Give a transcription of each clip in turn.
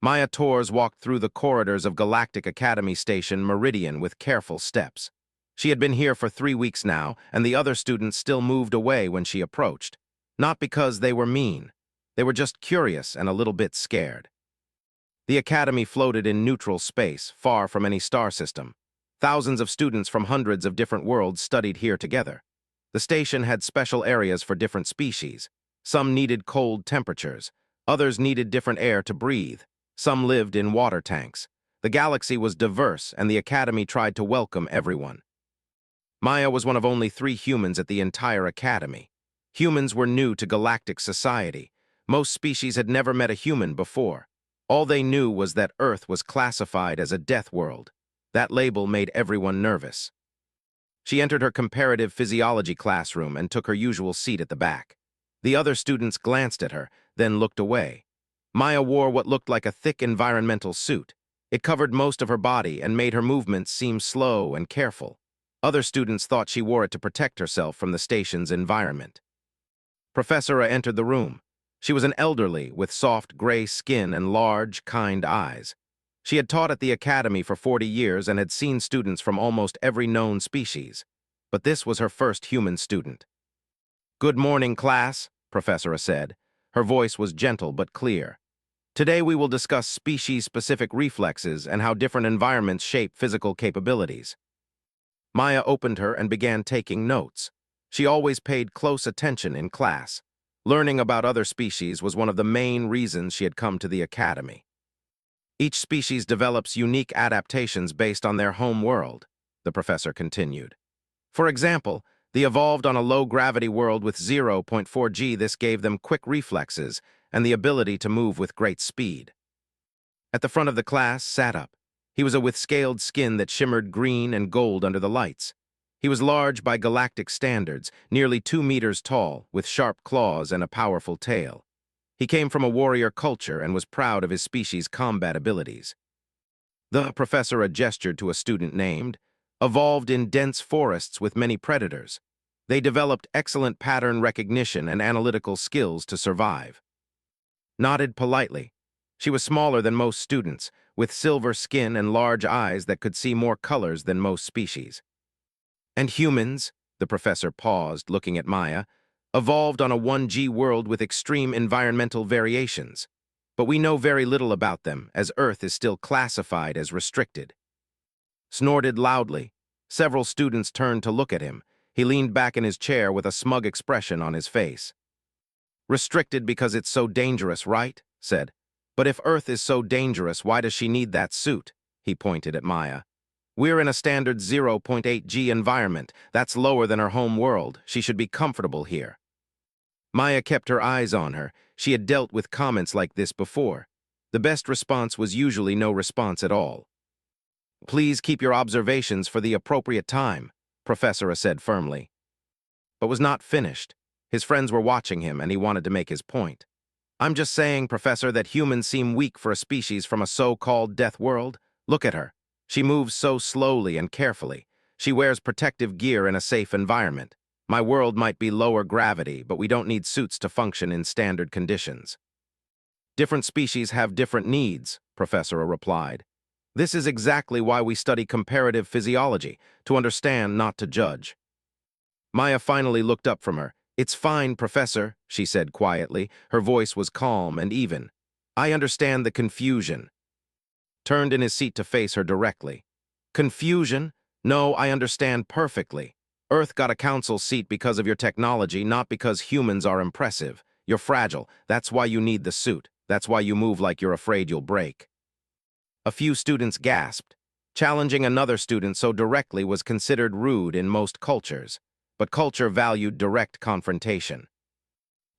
Maya Torres walked through the corridors of Galactic Academy Station Meridian with careful steps. She had been here for 3 weeks now, and the other students still moved away when she approached. Not because they were mean. They were just curious and a little bit scared. The academy floated in neutral space, far from any star system. Thousands of students from hundreds of different worlds studied here together. The station had special areas for different species. Some needed cold temperatures. Others needed different air to breathe. Some lived in water tanks. The galaxy was diverse, and the academy tried to welcome everyone. Maya was one of only 3 humans at the entire academy. Humans were new to galactic society. Most species had never met a human before. All they knew was that Earth was classified as a death world. That label made everyone nervous. She entered her comparative physiology classroom and took her usual seat at the back. The other students glanced at her, then looked away. Maya wore what looked like a thick environmental suit. It covered most of her body and made her movements seem slow and careful. Other students thought she wore it to protect herself from the station's environment. Professora entered the room. She was an elderly, with soft gray skin and large, kind eyes. She had taught at the academy for 40 years and had seen students from almost every known species. But this was her first human student. "Good morning, class," Professora said. Her voice was gentle but clear. "Today we will discuss species-specific reflexes and how different environments shape physical capabilities." Maya opened her and began taking notes. She always paid close attention in class. Learning about other species was one of the main reasons she had come to the academy. "Each species develops unique adaptations based on their home world," the professor continued. "For example, they evolved on a low-gravity world with 0.4 g. This gave them quick reflexes and the ability to move with great speed." At the front of the class sat up. He was with scaled skin that shimmered green and gold under the lights. He was large by galactic standards, nearly 2 meters tall, with sharp claws and a powerful tail. He came from a warrior culture and was proud of his species' combat abilities. The professor gestured to a student named, "Evolved in dense forests with many predators. They developed excellent pattern recognition and analytical skills to survive." Nodded politely. She was smaller than most students, with silver skin and large eyes that could see more colors than most species. "And humans," the professor paused, looking at Maya, "evolved on a 1G world with extreme environmental variations. But we know very little about them, as Earth is still classified as restricted." Snorted loudly. Several students turned to look at him. He leaned back in his chair with a smug expression on his face. "Restricted because it's so dangerous, right?" said. "But if Earth is so dangerous, why does she need that suit?" He pointed at Maya. "We're in a standard 0.8 g environment. That's lower than her home world. She should be comfortable here." Maya kept her eyes on her. She had dealt with comments like this before. The best response was usually no response at all. "Please keep your observations for the appropriate time," Professora said firmly. But was not finished. His friends were watching him, and he wanted to make his point. "I'm just saying, Professor, that humans seem weak for a species from a so-called death world. Look at her. She moves so slowly and carefully. She wears protective gear in a safe environment. My world might be lower gravity, but we don't need suits to function in standard conditions." "Different species have different needs," Professora replied. "This is exactly why we study comparative physiology, to understand, not to judge." Maya finally looked up from her. "It's fine, Professor," she said quietly. Her voice was calm and even. "I understand the confusion." Turned in his seat to face her directly. "Confusion? No, I understand perfectly. Earth got a council seat because of your technology, not because humans are impressive. You're fragile. That's why you need the suit. That's why you move like you're afraid you'll break." A few students gasped. Challenging another student so directly was considered rude in most cultures, but culture valued direct confrontation.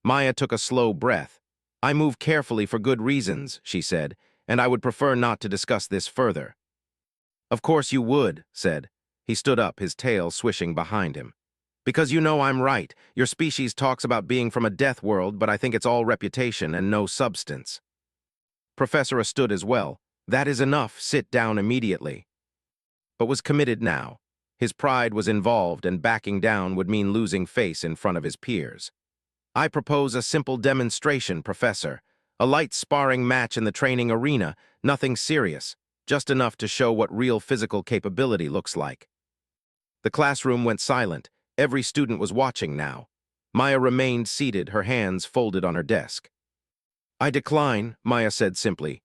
Maya took a slow breath. "I move carefully for good reasons," she said, "and I would prefer not to discuss this further." "Of course you would," said. He stood up, his tail swishing behind him. "Because you know I'm right. Your species talks about being from a death world, but I think it's all reputation and no substance." Professor stood as well. "That is enough. Sit down immediately." But was committed now. His pride was involved, and backing down would mean losing face in front of his peers. "I propose a simple demonstration, Professor. A light sparring match in the training arena, nothing serious, just enough to show what real physical capability looks like. The classroom went silent. Every student was watching now. Maya remained seated, her hands folded on her desk. "I decline," Maya said simply.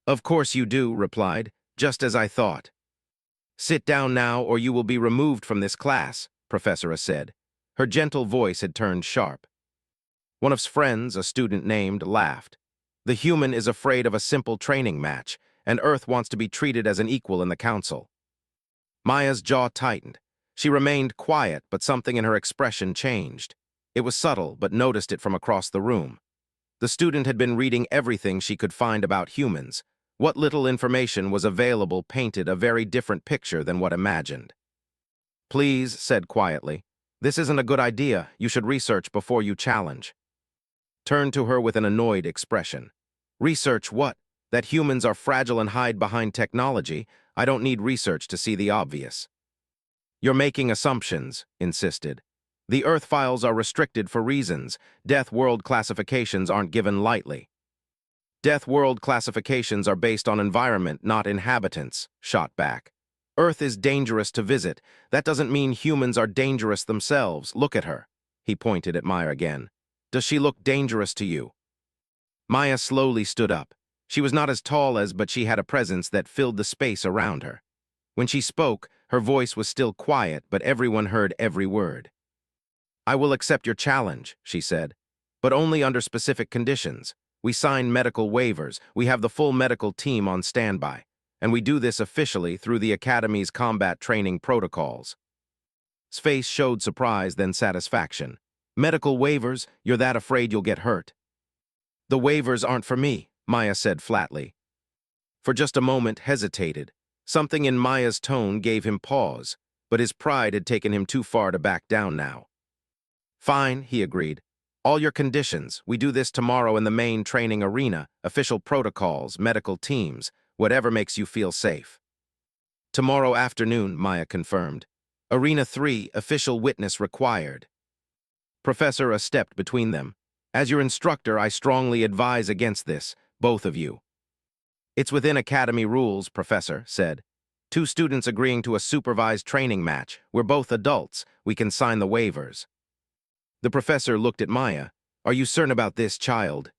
"Of course you do," replied, "just as I thought." "Sit down now or you will be removed from this class," Professor said. Her gentle voice had turned sharp. One of his friends, a student named, laughed. "The human is afraid of a simple training match, and Earth wants to be treated as an equal in the council." Maya's jaw tightened. She remained quiet, but something in her expression changed. It was subtle, but noticed it from across the room. The student had been reading everything she could find about humans. What little information was available painted a very different picture than what imagined. "Please," said quietly, "this isn't a good idea. You should research before you challenge." Turned to her with an annoyed expression. "Research what? That humans are fragile and hide behind technology? I don't need research to see the obvious." "You're making assumptions," insisted. "The Earth files are restricted for reasons. Deathworld classifications aren't given lightly." "Deathworld classifications are based on environment, not inhabitants," shot back. "Earth is dangerous to visit. That doesn't mean humans are dangerous themselves. Look at her." He pointed at Maya again. "Does she look dangerous to you?" Maya slowly stood up. She was not as tall as, but she had a presence that filled the space around her. When she spoke, her voice was still quiet, but everyone heard every word. "I will accept your challenge," she said, "but only under specific conditions. We sign medical waivers, we have the full medical team on standby, and we do this officially through the Academy's combat training protocols." His face showed surprise, then satisfaction. "Medical waivers? You're that afraid you'll get hurt?" "The waivers aren't for me," Maya said flatly. For just a moment hesitated. Something in Maya's tone gave him pause, but his pride had taken him too far to back down now. "Fine," he agreed. "All your conditions. We do this tomorrow in the main training arena, official protocols, medical teams, whatever makes you feel safe." "Tomorrow afternoon," Maya confirmed. "Arena 3, official witness required." Professor stepped between them. "As your instructor, I strongly advise against this, both of you." "It's within Academy rules," Professor said. "Two students agreeing to a supervised training match. We're both adults. We can sign the waivers." The professor looked at Maya. "Are you certain about this, child?"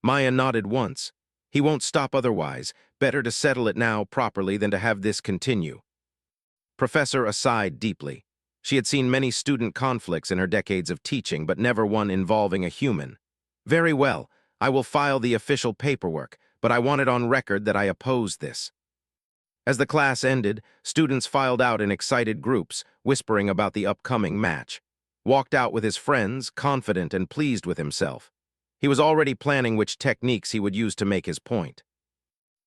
Maya nodded once. "He won't stop otherwise. Better to settle it now properly than to have this continue." Professor sighed deeply. She had seen many student conflicts in her decades of teaching, but never one involving a human. "Very well. I will file the official paperwork, but I want it on record that I oppose this." As the class ended, students filed out in excited groups, whispering about the upcoming match. Walked out with his friends, confident and pleased with himself. He was already planning which techniques he would use to make his point.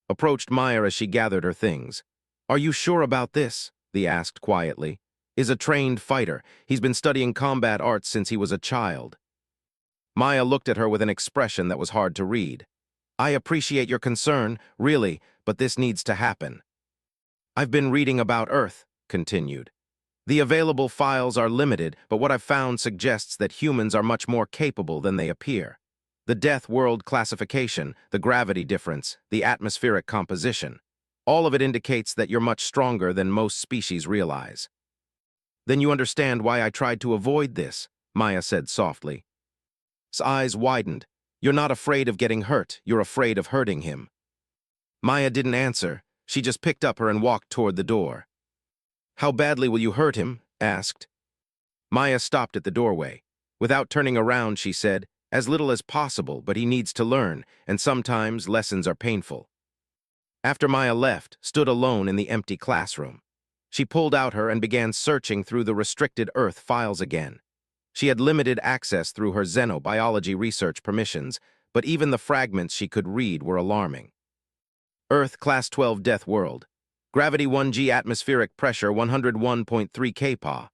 Approached Maya as she gathered her things. "Are you sure about this?" he asked quietly. "Is a trained fighter. He's been studying combat arts since he was a child." Maya looked at her with an expression that was hard to read. "I appreciate your concern, really, but this needs to happen." "I've been reading about Earth," continued. "The available files are limited, but what I've found suggests that humans are much more capable than they appear. The Deathworld classification, the gravity difference, the atmospheric composition, all of it indicates that you're much stronger than most species realize." "Then you understand why I tried to avoid this," Maya said softly. His eyes widened. "You're not afraid of getting hurt, you're afraid of hurting him." Maya didn't answer. She just picked up her and walked toward the door. "How badly will you hurt him?" asked. Maya stopped at the doorway. Without turning around, she said, "As little as possible, but he needs to learn, and sometimes lessons are painful." After Maya left, stood alone in the empty classroom. She pulled out her and began searching through the restricted Earth files again. She had limited access through her xenobiology research permissions, but even the fragments she could read were alarming. Earth, Class 12 Death World. Gravity 1G, atmospheric pressure 101.3 kPa.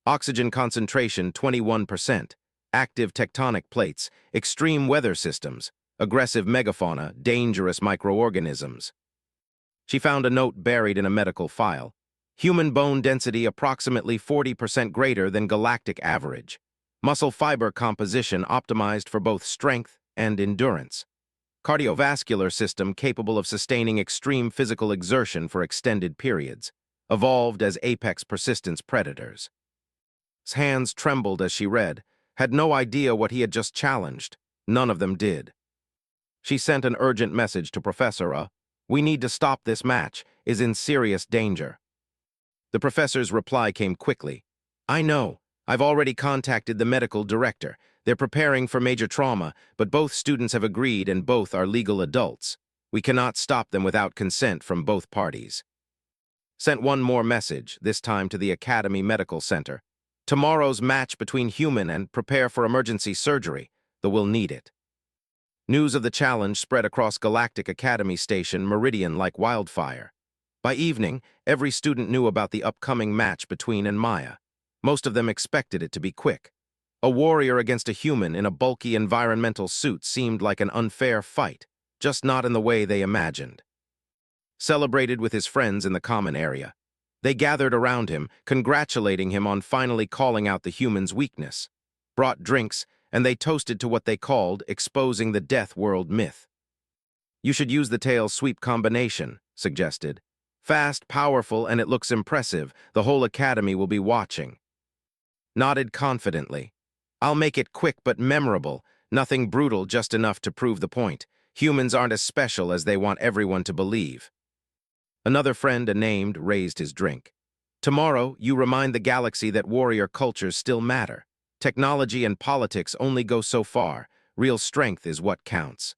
Oxygen concentration 21%. Active tectonic plates. Extreme weather systems. Aggressive megafauna, dangerous microorganisms. She found a note buried in a medical file. Human bone density approximately 40% greater than galactic average. Muscle fiber composition optimized for both strength and endurance. cardiovascular system capable of sustaining extreme physical exertion for extended periods, evolved as apex persistence predators. His hands trembled as she read, had no idea what he had just challenged. None of them did. She sent an urgent message to Professor "We need to stop this match, is in serious danger." The professor's reply came quickly. "I know. I've already contacted the medical director. They're preparing for major trauma, but both students have agreed and both are legal adults. We cannot stop them without consent from both parties." Sent one more message, this time to the Academy Medical Center. "Tomorrow's match between human and prepare for emergency surgery. We'll need it." News of the challenge spread across Galactic Academy Station Meridian like wildfire. By evening, every student knew about the upcoming match between and Maya. Most of them expected it to be quick. A warrior against a human in a bulky environmental suit seemed like an unfair fight, just not in the way they imagined. Celebrated with his friends in the common area. They gathered around him, congratulating him on finally calling out the human's weakness. Brought drinks, and they toasted to what they called exposing the Deathworld myth. "You should use the tail sweep combination," suggested. "Fast, powerful, and it looks impressive. The whole academy will be watching." Nodded confidently. "I'll make it quick but memorable. Nothing brutal, just enough to prove the point. Humans aren't as special as they want everyone to believe." Another friend, unnamed, raised his drink. "Tomorrow, you remind the galaxy that warrior cultures still matter. Technology and politics only go so far. Real strength is what counts."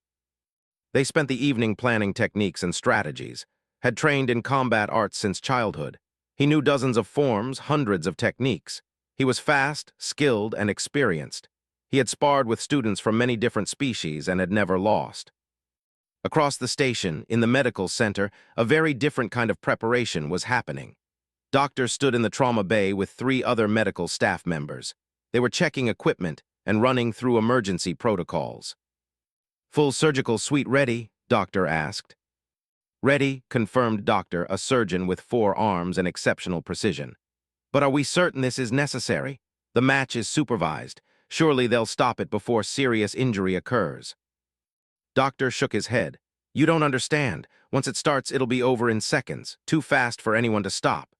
They spent the evening planning techniques and strategies. Had trained in combat arts since childhood. He knew dozens of forms, hundreds of techniques. He was fast, skilled, and experienced. He had sparred with students from many different species and had never lost. Across the station, in the medical center, a very different kind of preparation was happening. Doctors stood in the trauma bay with 3 other medical staff members. They were checking equipment and running through emergency protocols. "Full surgical suite ready?" Doctor asked. "Ready," confirmed Doctor, a surgeon with 4 arms and exceptional precision. "But are we certain this is necessary? The match is supervised. Surely they'll stop it before serious injury occurs." Doctor shook his head. "You don't understand. Once it starts, it'll be over in seconds. Too fast for anyone to stop."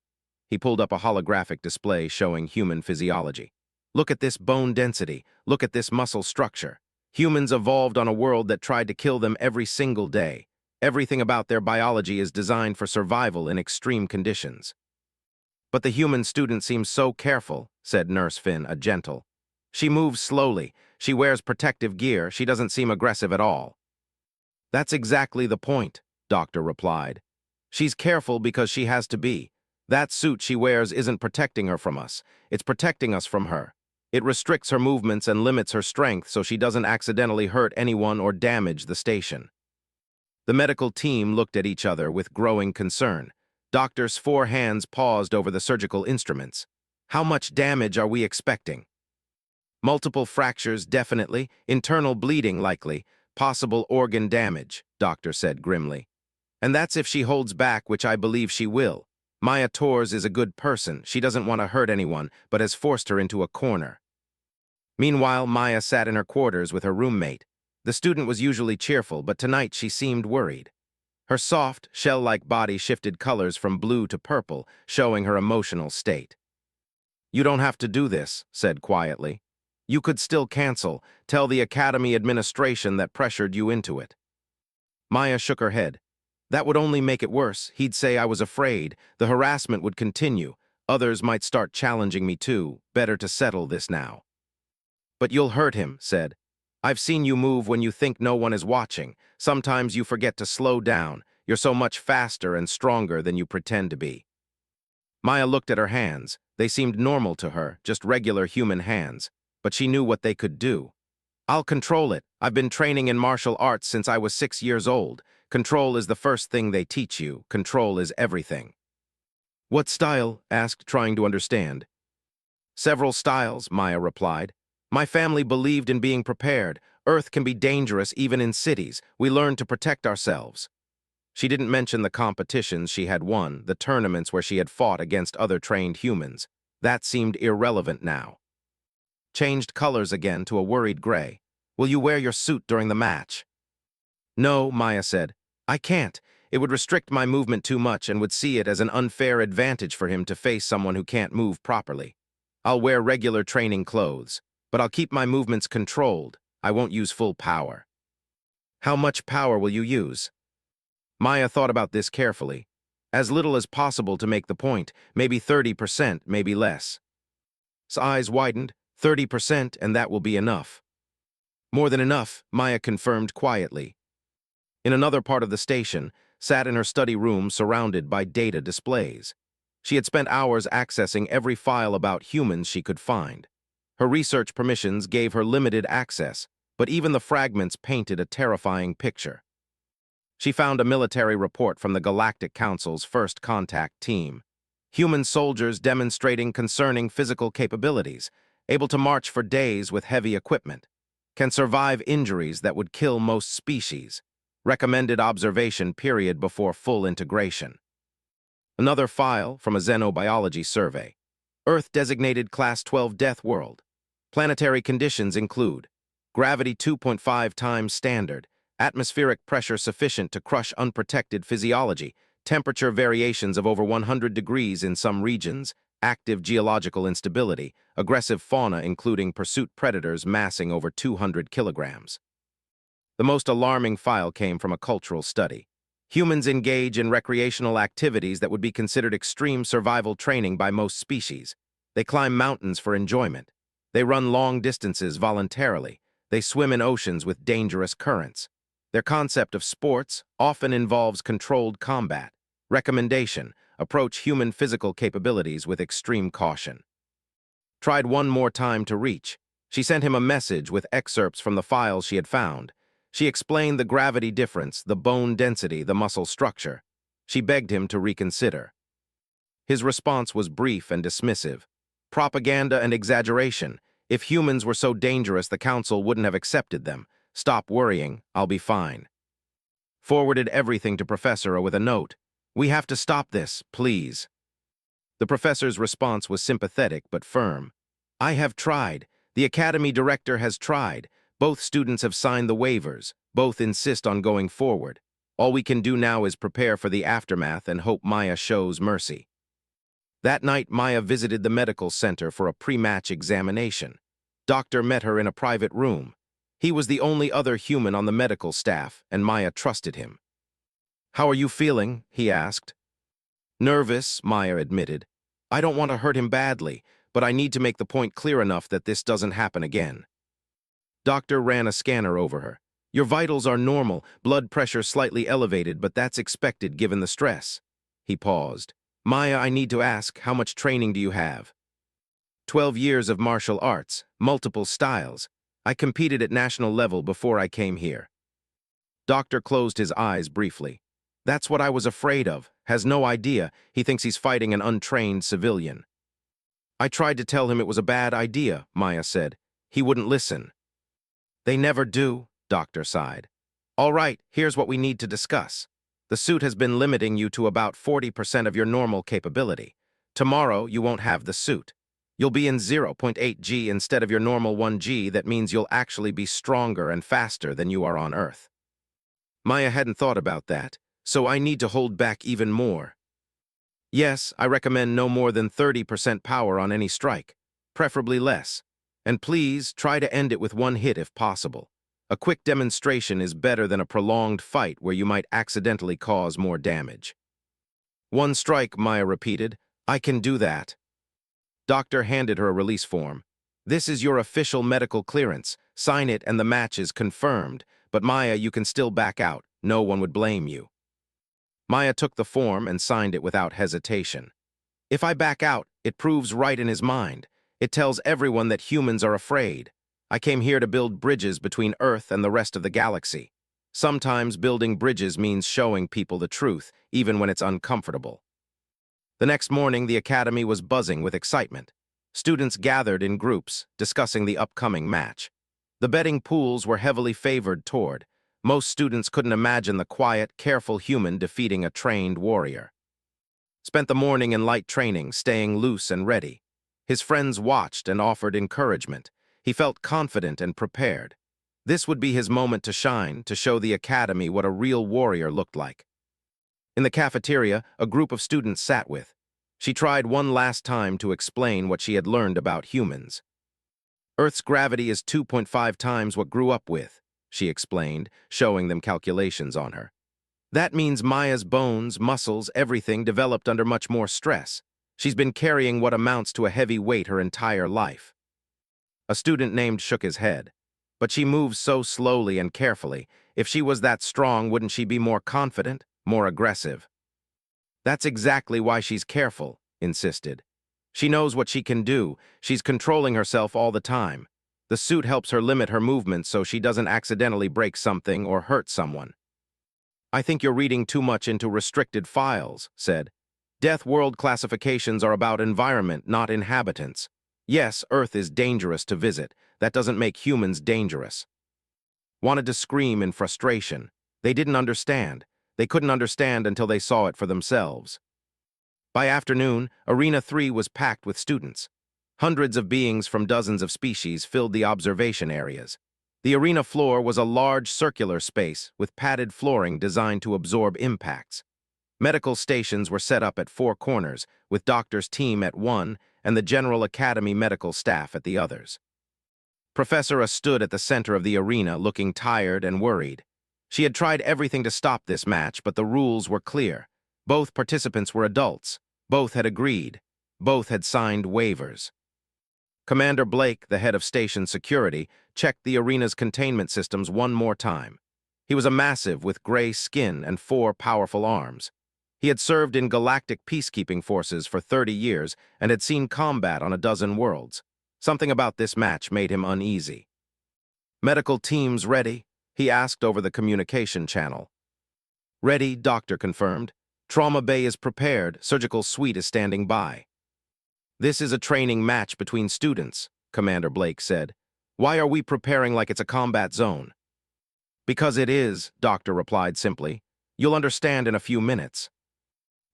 He pulled up a holographic display showing human physiology. "Look at this bone density. Look at this muscle structure. Humans evolved on a world that tried to kill them every single day. Everything about their biology is designed for survival in extreme conditions." "But the human student seems so careful," said Nurse Finn, a gentle. "She moves slowly. She wears protective gear. She doesn't seem aggressive at all." "That's exactly the point," Doctor replied. "She's careful because she has to be. That suit she wears isn't protecting her from us. It's protecting us from her. It restricts her movements and limits her strength so she doesn't accidentally hurt anyone or damage the station." The medical team looked at each other with growing concern. Doctor's 4 hands paused over the surgical instruments. "How much damage are we expecting?" "Multiple fractures, definitely. Internal bleeding, likely. Possible organ damage," Doctor said grimly. "And that's if she holds back, which I believe she will. Maya Torres is a good person. She doesn't want to hurt anyone, but has forced her into a corner." Meanwhile, Maya sat in her quarters with her roommate. The student was usually cheerful, but tonight she seemed worried. Her soft, shell-like body shifted colors from blue to purple, showing her emotional state. "You don't have to do this," said quietly. "You could still cancel. Tell the Academy administration that pressured you into it." Maya shook her head. "That would only make it worse. He'd say I was afraid. The harassment would continue. Others might start challenging me too. Better to settle this now." "But you'll hurt him," said. "I've seen you move when you think no one is watching. Sometimes you forget to slow down. You're so much faster and stronger than you pretend to be." Maya looked at her hands. They seemed normal to her, just regular human hands. But she knew what they could do. "I'll control it. I've been training in martial arts since I was 6 years old. Control is the first thing they teach you. Control is everything." "What style?" asked, trying to understand. "Several styles," Maya replied. "My family believed in being prepared. Earth can be dangerous even in cities. We learned to protect ourselves." She didn't mention the competitions she had won, the tournaments where she had fought against other trained humans. That seemed irrelevant now. Changed colors again to a worried gray. "Will you wear your suit during the match?" No, Maya said. I can't. It would restrict my movement too much and would see it as an unfair advantage for him to face someone who can't move properly. I'll wear regular training clothes, but I'll keep my movements controlled. I won't use full power. How much power will you use? Maya thought about this carefully. As little as possible to make the point, maybe 30%, maybe less. His eyes widened. 30%, and that will be enough. More than enough, Maya confirmed quietly. In another part of the station, sat in her study room surrounded by data displays. She had spent hours accessing every file about humans she could find. Her research permissions gave her limited access, but even the fragments painted a terrifying picture. She found a military report from the Galactic Council's First Contact Team. Human soldiers demonstrating concerning physical capabilities, able to march for days with heavy equipment, can survive injuries that would kill most species. Recommended observation period before full integration. Another file from a xenobiology survey. Earth-designated Class 12 Deathworld. Planetary conditions include gravity 2.5 times standard, atmospheric pressure sufficient to crush unprotected physiology, temperature variations of over 100 degrees in some regions, active geological instability, aggressive fauna including pursuit predators massing over 200 kilograms. The most alarming file came from a cultural study. Humans engage in recreational activities that would be considered extreme survival training by most species. They climb mountains for enjoyment. They run long distances voluntarily. They swim in oceans with dangerous currents. Their concept of sports often involves controlled combat. Recommendation: approach human physical capabilities with extreme caution. Tried one more time to reach. She sent him a message with excerpts from the files she had found. She explained the gravity difference, the bone density, the muscle structure. She begged him to reconsider. His response was brief and dismissive. Propaganda and exaggeration. If humans were so dangerous, the council wouldn't have accepted them. Stop worrying, I'll be fine. Forwarded everything to Professor with a note. We have to stop this, please. The professor's response was sympathetic but firm. I have tried. The academy director has tried. Both students have signed the waivers. Both insist on going forward. All we can do now is prepare for the aftermath and hope Maya shows mercy. That night, Maya visited the medical center for a pre-match examination. Doctor met her in a private room. He was the only other human on the medical staff, and Maya trusted him. How are you feeling? He asked. Nervous, Maya admitted. I don't want to hurt him badly, but I need to make the point clear enough that this doesn't happen again. Doctor ran a scanner over her. Your vitals are normal, blood pressure slightly elevated, but that's expected given the stress. He paused. Maya, I need to ask, how much training do you have? 12 years of martial arts, multiple styles. I competed at national level before I came here. Doctor closed his eyes briefly. That's what I was afraid of. Has no idea. He thinks he's fighting an untrained civilian. I tried to tell him it was a bad idea, Maya said. He wouldn't listen. They never do, Doctor sighed. All right, here's what we need to discuss. The suit has been limiting you to about 40% of your normal capability. Tomorrow, you won't have the suit. You'll be in 0.8G instead of your normal 1G. That means you'll actually be stronger and faster than you are on Earth. Maya hadn't thought about that, so I need to hold back even more. Yes, I recommend no more than 30% power on any strike, preferably less. And please, try to end it with one hit if possible. A quick demonstration is better than a prolonged fight where you might accidentally cause more damage. One strike, Maya repeated. I can do that. Doctor handed her a release form. This is your official medical clearance. Sign it and the match is confirmed. But Maya, you can still back out. No one would blame you. Maya took the form and signed it without hesitation. If I back out, it proves right in his mind. It tells everyone that humans are afraid. I came here to build bridges between Earth and the rest of the galaxy. Sometimes building bridges means showing people the truth, even when it's uncomfortable. The next morning, the academy was buzzing with excitement. Students gathered in groups, discussing the upcoming match. The betting pools were heavily favored toward. Most students couldn't imagine the quiet, careful human defeating a trained warrior. Spent the morning in light training, staying loose and ready. His friends watched and offered encouragement. He felt confident and prepared. This would be his moment to shine, to show the academy what a real warrior looked like. In the cafeteria, a group of students sat with. She tried one last time to explain what she had learned about humans. Earth's gravity is 2.5 times what grew up with, she explained, showing them calculations on her. That means Maya's bones, muscles, everything developed under much more stress. She's been carrying what amounts to a heavy weight her entire life. A student named shook his head. But she moves so slowly and carefully. If she was that strong, wouldn't she be more confident, more aggressive? That's exactly why she's careful, insisted. She knows what she can do. She's controlling herself all the time. The suit helps her limit her movements so she doesn't accidentally break something or hurt someone. I think you're reading too much into restricted files, said. Deathworld classifications are about environment, not inhabitants. Yes, Earth is dangerous to visit. That doesn't make humans dangerous. Wanted to scream in frustration. They didn't understand. They couldn't understand until they saw it for themselves. By afternoon, Arena 3 was packed with students. Hundreds of beings from dozens of species filled the observation areas. The arena floor was a large circular space with padded flooring designed to absorb impacts. Medical stations were set up at 4 corners, with doctors' team at one and the General Academy medical staff at the others. Professor A stood at the center of the arena, looking tired and worried. She had tried everything to stop this match, but the rules were clear. Both participants were adults. Both had agreed. Both had signed waivers. Commander Blake, the head of station security, checked the arena's containment systems one more time. He was a massive with gray skin and 4 powerful arms. He had served in galactic peacekeeping forces for 30 years and had seen combat on a dozen worlds. Something about this match made him uneasy. Medical teams ready? He asked over the communication channel. Ready, doctor confirmed. Trauma bay is prepared, surgical suite is standing by. This is a training match between students, Commander Blake said. Why are we preparing like it's a combat zone? Because it is, Doctor replied simply. You'll understand in a few minutes.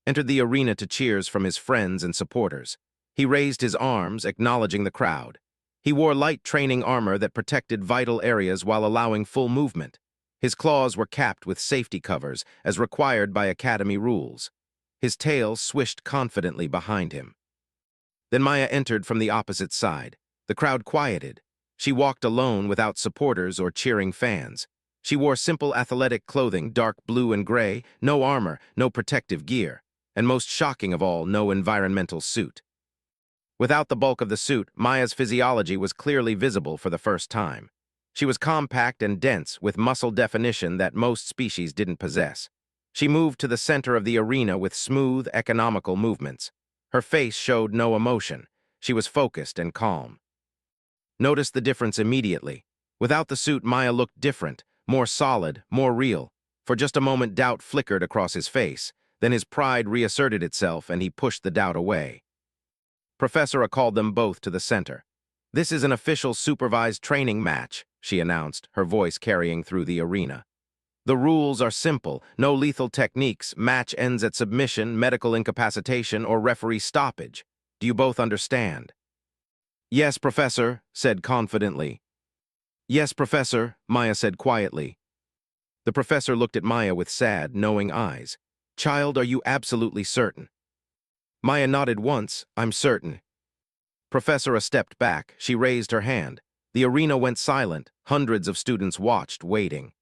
Entered the arena to cheers from his friends and supporters. He raised his arms, acknowledging the crowd. He wore light training armor that protected vital areas while allowing full movement. His claws were capped with safety covers, as required by Academy rules. His tail swished confidently behind him. Then Maya entered from the opposite side. The crowd quieted. She walked alone without supporters or cheering fans. She wore simple athletic clothing, dark blue and gray, no armor, no protective gear, and most shocking of all, no environmental suit. Without the bulk of the suit, Maya's physiology was clearly visible for the first time. She was compact and dense, with muscle definition that most species didn't possess. She moved to the center of the arena with smooth, economical movements. Her face showed no emotion. She was focused and calm. Noticed the difference immediately. Without the suit, Maya looked different, more solid, more real. For just a moment, doubt flickered across his face. Then his pride reasserted itself, and he pushed the doubt away. Professor A called them both to the center. This is an official supervised training match, she announced, her voice carrying through the arena. The rules are simple, no lethal techniques, match ends at submission, medical incapacitation, or referee stoppage. Do you both understand? Yes, Professor, said confidently. Yes, Professor, Maya said quietly. The professor looked at Maya with sad, knowing eyes. Child, are you absolutely certain? Maya nodded once, I'm certain. Professor A stepped back. She raised her hand. The arena went silent. Hundreds of students watched, waiting.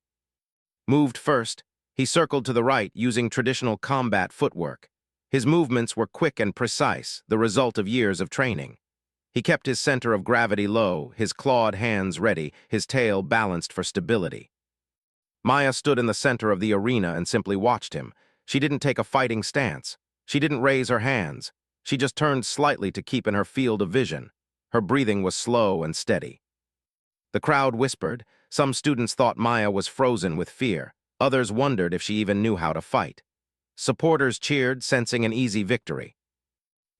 Moved first, he circled to the right using traditional combat footwork. His movements were quick and precise, the result of years of training. He kept his center of gravity low, his clawed hands ready, his tail balanced for stability. Maya stood in the center of the arena and simply watched him. She didn't take a fighting stance. She didn't raise her hands. She just turned slightly to keep in her field of vision. Her breathing was slow and steady. The crowd whispered. Some students thought Maya was frozen with fear. Others wondered if she even knew how to fight. Supporters cheered, sensing an easy victory.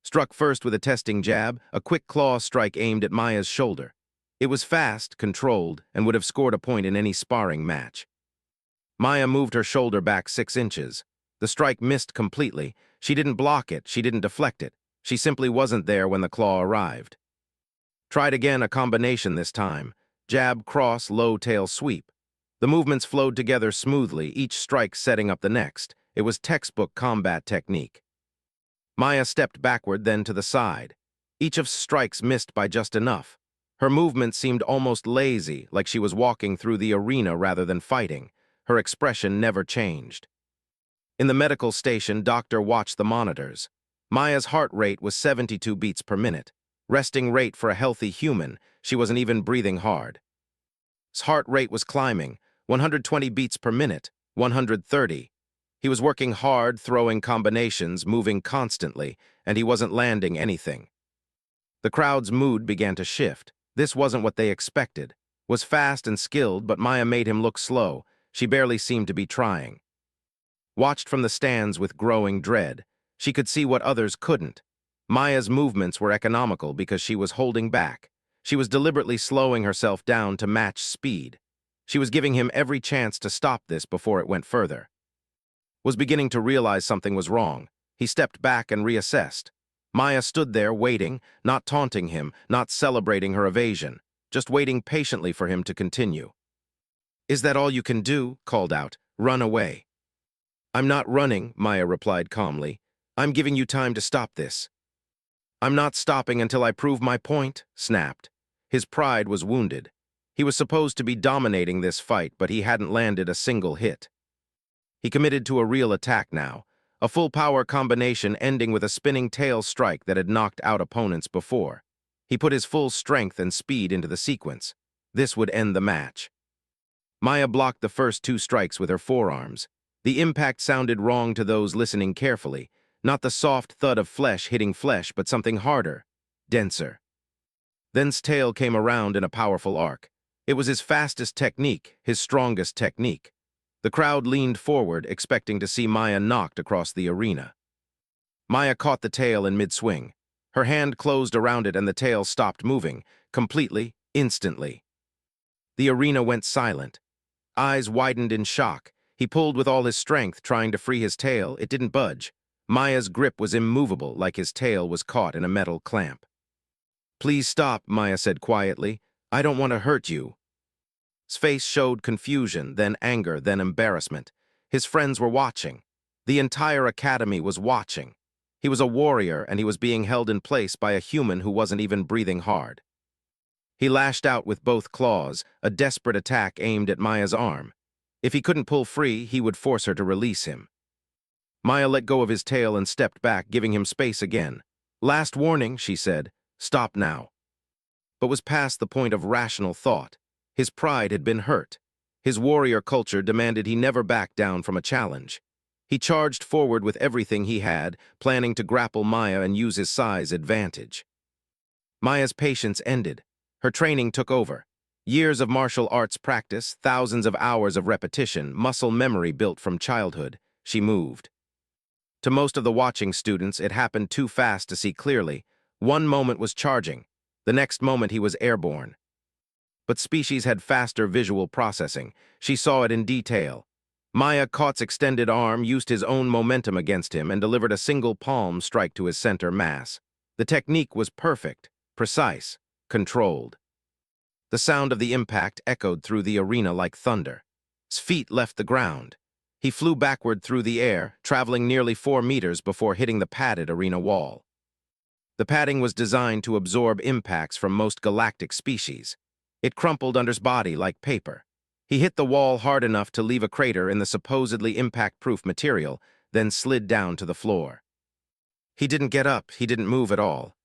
Struck first with a testing jab, a quick claw strike aimed at Maya's shoulder. It was fast, controlled, and would have scored a point in any sparring match. Maya moved her shoulder back 6 inches. The strike missed completely. She didn't block it, she didn't deflect it. She simply wasn't there when the claw arrived. Tried again, a combination this time. Jab, cross, low tail sweep. The movements flowed together smoothly, each strike setting up the next. It was textbook combat technique. Maya stepped backward, then to the side. Each of strikes missed by just enough. Her movement seemed almost lazy, like she was walking through the arena rather than fighting. Her expression never changed. In the medical station, doctor watched the monitors. Maya's heart rate was 72 beats per minute. Resting rate for a healthy human, she wasn't even breathing hard. His heart rate was climbing, 120 beats per minute, 130. He was working hard, throwing combinations, moving constantly, and he wasn't landing anything. The crowd's mood began to shift. This wasn't what they expected. Was fast and skilled, but Maya made him look slow. She barely seemed to be trying. Watched from the stands with growing dread. She could see what others couldn't. Maya's movements were economical because she was holding back. She was deliberately slowing herself down to match speed. She was giving him every chance to stop this before it went further. Was beginning to realize something was wrong. He stepped back and reassessed. Maya stood there waiting, not taunting him, not celebrating her evasion, just waiting patiently for him to continue. "Is that all you can do?" called out. "Run away." "I'm not running," Maya replied calmly. "I'm giving you time to stop this." "I'm not stopping until I prove my point," snapped. His pride was wounded. He was supposed to be dominating this fight, but he hadn't landed a single hit. He committed to a real attack now, a full-power combination ending with a spinning tail strike that had knocked out opponents before. He put his full strength and speed into the sequence. This would end the match. Maya blocked the first two strikes with her forearms. The impact sounded wrong to those listening carefully, not the soft thud of flesh hitting flesh, but something harder, denser. Then's tail came around in a powerful arc. It was his fastest technique, his strongest technique. The crowd leaned forward, expecting to see Maya knocked across the arena. Maya caught the tail in mid-swing. Her hand closed around it and the tail stopped moving, completely, instantly. The arena went silent. Eyes widened in shock. He pulled with all his strength, trying to free his tail. It didn't budge. Maya's grip was immovable, like his tail was caught in a metal clamp. "Please stop," Maya said quietly. "I don't want to hurt you." His face showed confusion, then anger, then embarrassment. His friends were watching. The entire academy was watching. He was a warrior, and he was being held in place by a human who wasn't even breathing hard. He lashed out with both claws, a desperate attack aimed at Maya's arm. If he couldn't pull free, he would force her to release him. Maya let go of his tail and stepped back, giving him space again. "Last warning," she said. "Stop now." But was past the point of rational thought. His pride had been hurt. His warrior culture demanded he never back down from a challenge. He charged forward with everything he had, planning to grapple Maya and use his size advantage. Maya's patience ended. Her training took over. Years of martial arts practice, thousands of hours of repetition, muscle memory built from childhood. She moved. To most of the watching students, it happened too fast to see clearly. One moment was charging. The next moment he was airborne. But Species had faster visual processing. She saw it in detail. Maya caught his extended arm, used his own momentum against him, and delivered a single palm strike to his center mass. The technique was perfect, precise, controlled. The sound of the impact echoed through the arena like thunder. His feet left the ground. He flew backward through the air, traveling nearly 4 meters before hitting the padded arena wall. The padding was designed to absorb impacts from most galactic species. It crumpled under his body like paper. He hit the wall hard enough to leave a crater in the supposedly impact-proof material, then slid down to the floor. He didn't get up, he didn't move at all.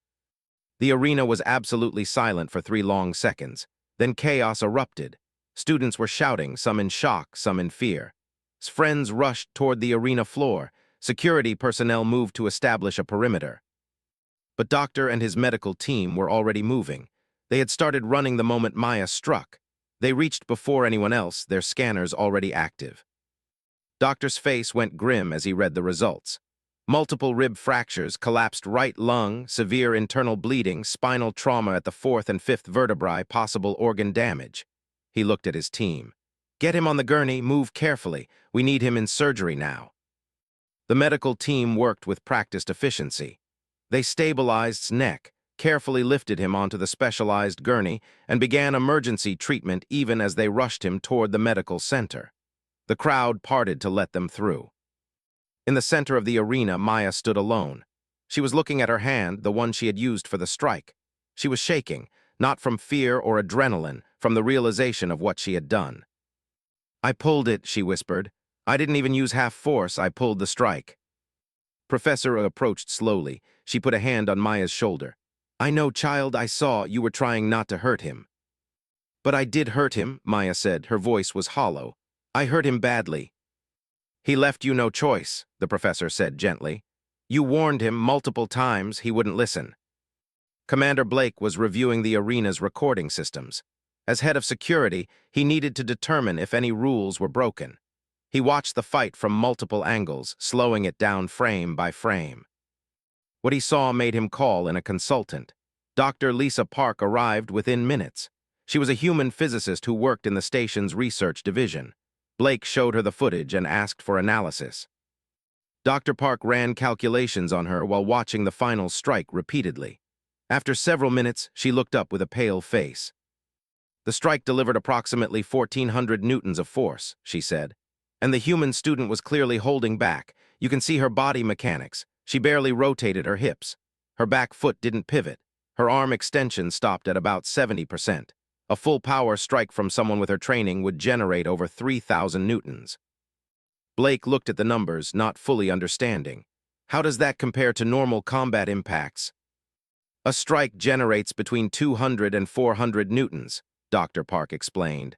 The arena was absolutely silent for 3 long seconds. Then chaos erupted. Students were shouting, some in shock, some in fear. His friends rushed toward the arena floor. Security personnel moved to establish a perimeter. But Doctor and his medical team were already moving. They had started running the moment Maya struck. They reached before anyone else, their scanners already active. Doctor's face went grim as he read the results. Multiple rib fractures, collapsed right lung, severe internal bleeding, spinal trauma at the 4th and 5th vertebrae, possible organ damage. He looked at his team. "Get him on the gurney, move carefully. We need him in surgery now." The medical team worked with practiced efficiency. They stabilized his neck, carefully lifted him onto the specialized gurney and began emergency treatment even as they rushed him toward the medical center. The crowd parted to let them through. In the center of the arena, Maya stood alone. She was looking at her hand, the one she had used for the strike. She was shaking, not from fear or adrenaline, from the realization of what she had done. "I pulled it," she whispered. "I didn't even use half force, I pulled the strike." Professor approached slowly. She put a hand on Maya's shoulder. "I know, child, I saw you were trying not to hurt him." "But I did hurt him," Maya said. Her voice was hollow. "I hurt him badly." "He left you no choice," the professor said gently. "You warned him multiple times, he wouldn't listen." Commander Blake was reviewing the arena's recording systems. As head of security, he needed to determine if any rules were broken. He watched the fight from multiple angles, slowing it down frame by frame. What he saw made him call in a consultant. Dr. Lisa Park arrived within minutes. She was a human physicist who worked in the station's research division. Blake showed her the footage and asked for analysis. Dr. Park ran calculations on her while watching the final strike repeatedly. After several minutes, she looked up with a pale face. "The strike delivered approximately 1,400 newtons of force," she said. "And the human student was clearly holding back. You can see her body mechanics. She barely rotated her hips. Her back foot didn't pivot. Her arm extension stopped at about 70%. A full-power strike from someone with her training would generate over 3,000 newtons." Blake looked at the numbers, not fully understanding. "How does that compare to normal combat impacts?" "A strike generates between 200 and 400 newtons, Dr. Park explained.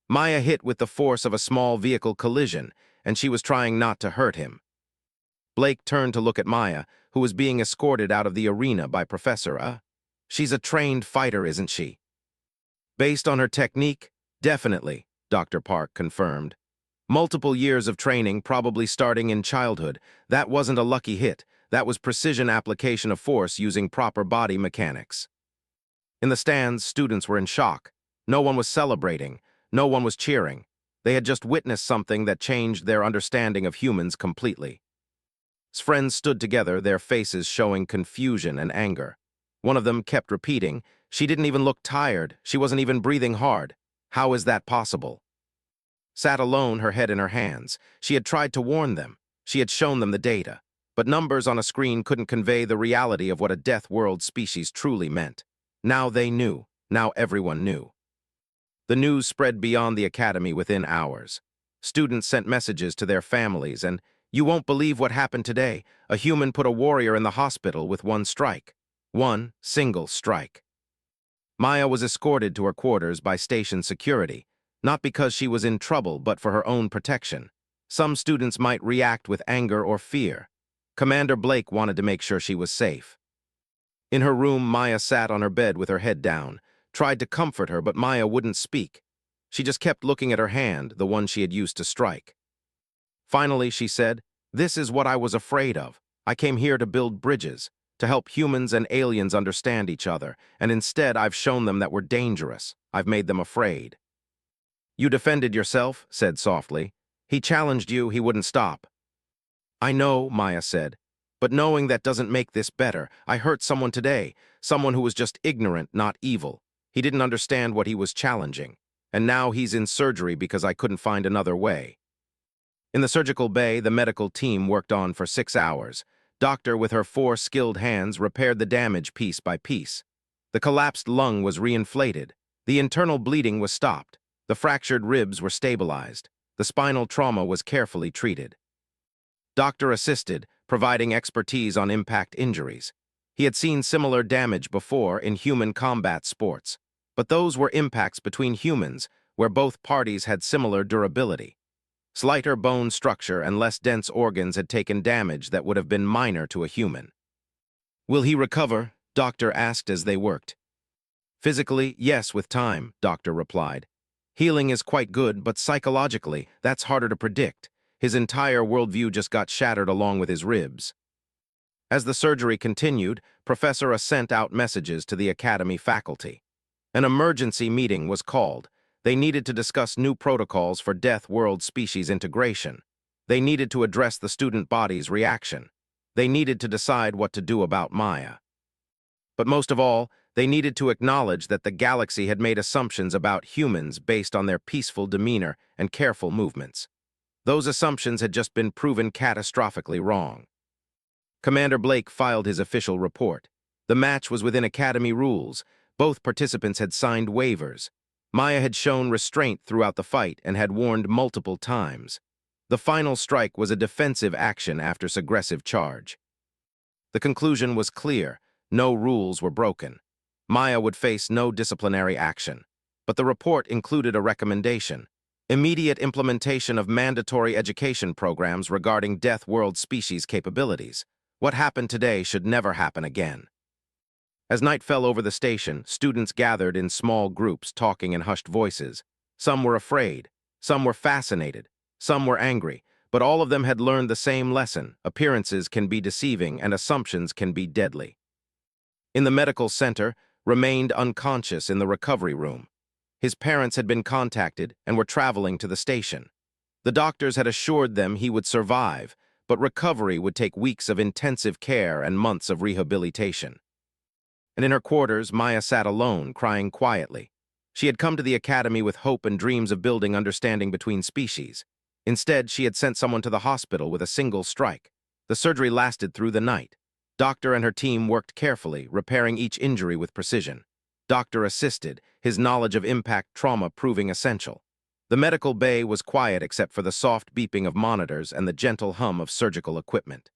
Maya hit with the force of a small vehicle collision, and she was trying not to hurt him." Blake turned to look at Maya, who was being escorted out of the arena by Professor. "She's a trained fighter, isn't she?" "Based on her technique, definitely," Dr. Park confirmed. "Multiple years of training, probably starting in childhood. That wasn't a lucky hit. That was precision application of force using proper body mechanics." In the stands, students were in shock. No one was celebrating. No one was cheering. They had just witnessed something that changed their understanding of humans completely. Friends stood together, their faces showing confusion and anger. One of them kept repeating, "She didn't even look tired. She wasn't even breathing hard. How is that possible?" Sat alone, her head in her hands. She had tried to warn them. She had shown them the data. But numbers on a screen couldn't convey the reality of what a Deathworld species truly meant. Now they knew. Now everyone knew. The news spread beyond the academy within hours. Students sent messages to their families and, "You won't believe what happened today. A human put a warrior in the hospital with one strike. One single strike." Maya was escorted to her quarters by station security, not because she was in trouble but for her own protection. Some students might react with anger or fear. Commander Blake wanted to make sure she was safe. In her room, Maya sat on her bed with her head down, tried to comfort her, but Maya wouldn't speak. She just kept looking at her hand, the one she had used to strike. Finally, she said, "This is what I was afraid of. I came here to build bridges, to help humans and aliens understand each other, and instead I've shown them that we're dangerous. I've made them afraid." "You defended yourself," said softly. "He challenged you, he wouldn't stop." "I know," Maya said, "but knowing that doesn't make this better. I hurt someone today, someone who was just ignorant, not evil. He didn't understand what he was challenging, and now he's in surgery because I couldn't find another way." In the surgical bay, the medical team worked on for 6 hours. Doctor, with her 4 skilled hands, repaired the damage piece by piece. The collapsed lung was reinflated. The internal bleeding was stopped. The fractured ribs were stabilized. The spinal trauma was carefully treated. Doctor assisted, providing expertise on impact injuries. He had seen similar damage before in human combat sports, but those were impacts between humans, where both parties had similar durability. Slighter bone structure and less dense organs had taken damage that would have been minor to a human. "Will he recover?" Doctor asked as they worked. "Physically, yes, with time," Doctor replied. "Healing is quite good, but psychologically, that's harder to predict. His entire worldview just got shattered along with his ribs." As the surgery continued, Professor sent out messages to the academy faculty. An emergency meeting was called. They needed to discuss new protocols for Deathworld species integration. They needed to address the student body's reaction. They needed to decide what to do about Maya. But most of all, they needed to acknowledge that the galaxy had made assumptions about humans based on their peaceful demeanor and careful movements. Those assumptions had just been proven catastrophically wrong. Commander Blake filed his official report. The match was within Academy rules. Both participants had signed waivers. Maya had shown restraint throughout the fight and had warned multiple times. The final strike was a defensive action after aggressive charge. The conclusion was clear. No rules were broken. Maya would face no disciplinary action. But the report included a recommendation: immediate implementation of mandatory education programs regarding Deathworld species capabilities. What happened today should never happen again. As night fell over the station, students gathered in small groups talking in hushed voices. Some were afraid, some were fascinated, some were angry, but all of them had learned the same lesson: appearances can be deceiving and assumptions can be deadly. In the medical center, remained unconscious in the recovery room. His parents had been contacted and were traveling to the station. The doctors had assured them he would survive, but recovery would take weeks of intensive care and months of rehabilitation. And in her quarters, Maya sat alone, crying quietly. She had come to the academy with hope and dreams of building understanding between species. Instead, she had sent someone to the hospital with a single strike. The surgery lasted through the night. Doctor and her team worked carefully, repairing each injury with precision. Doctor assisted, his knowledge of impact trauma proving essential. The medical bay was quiet except for the soft beeping of monitors and the gentle hum of surgical equipment.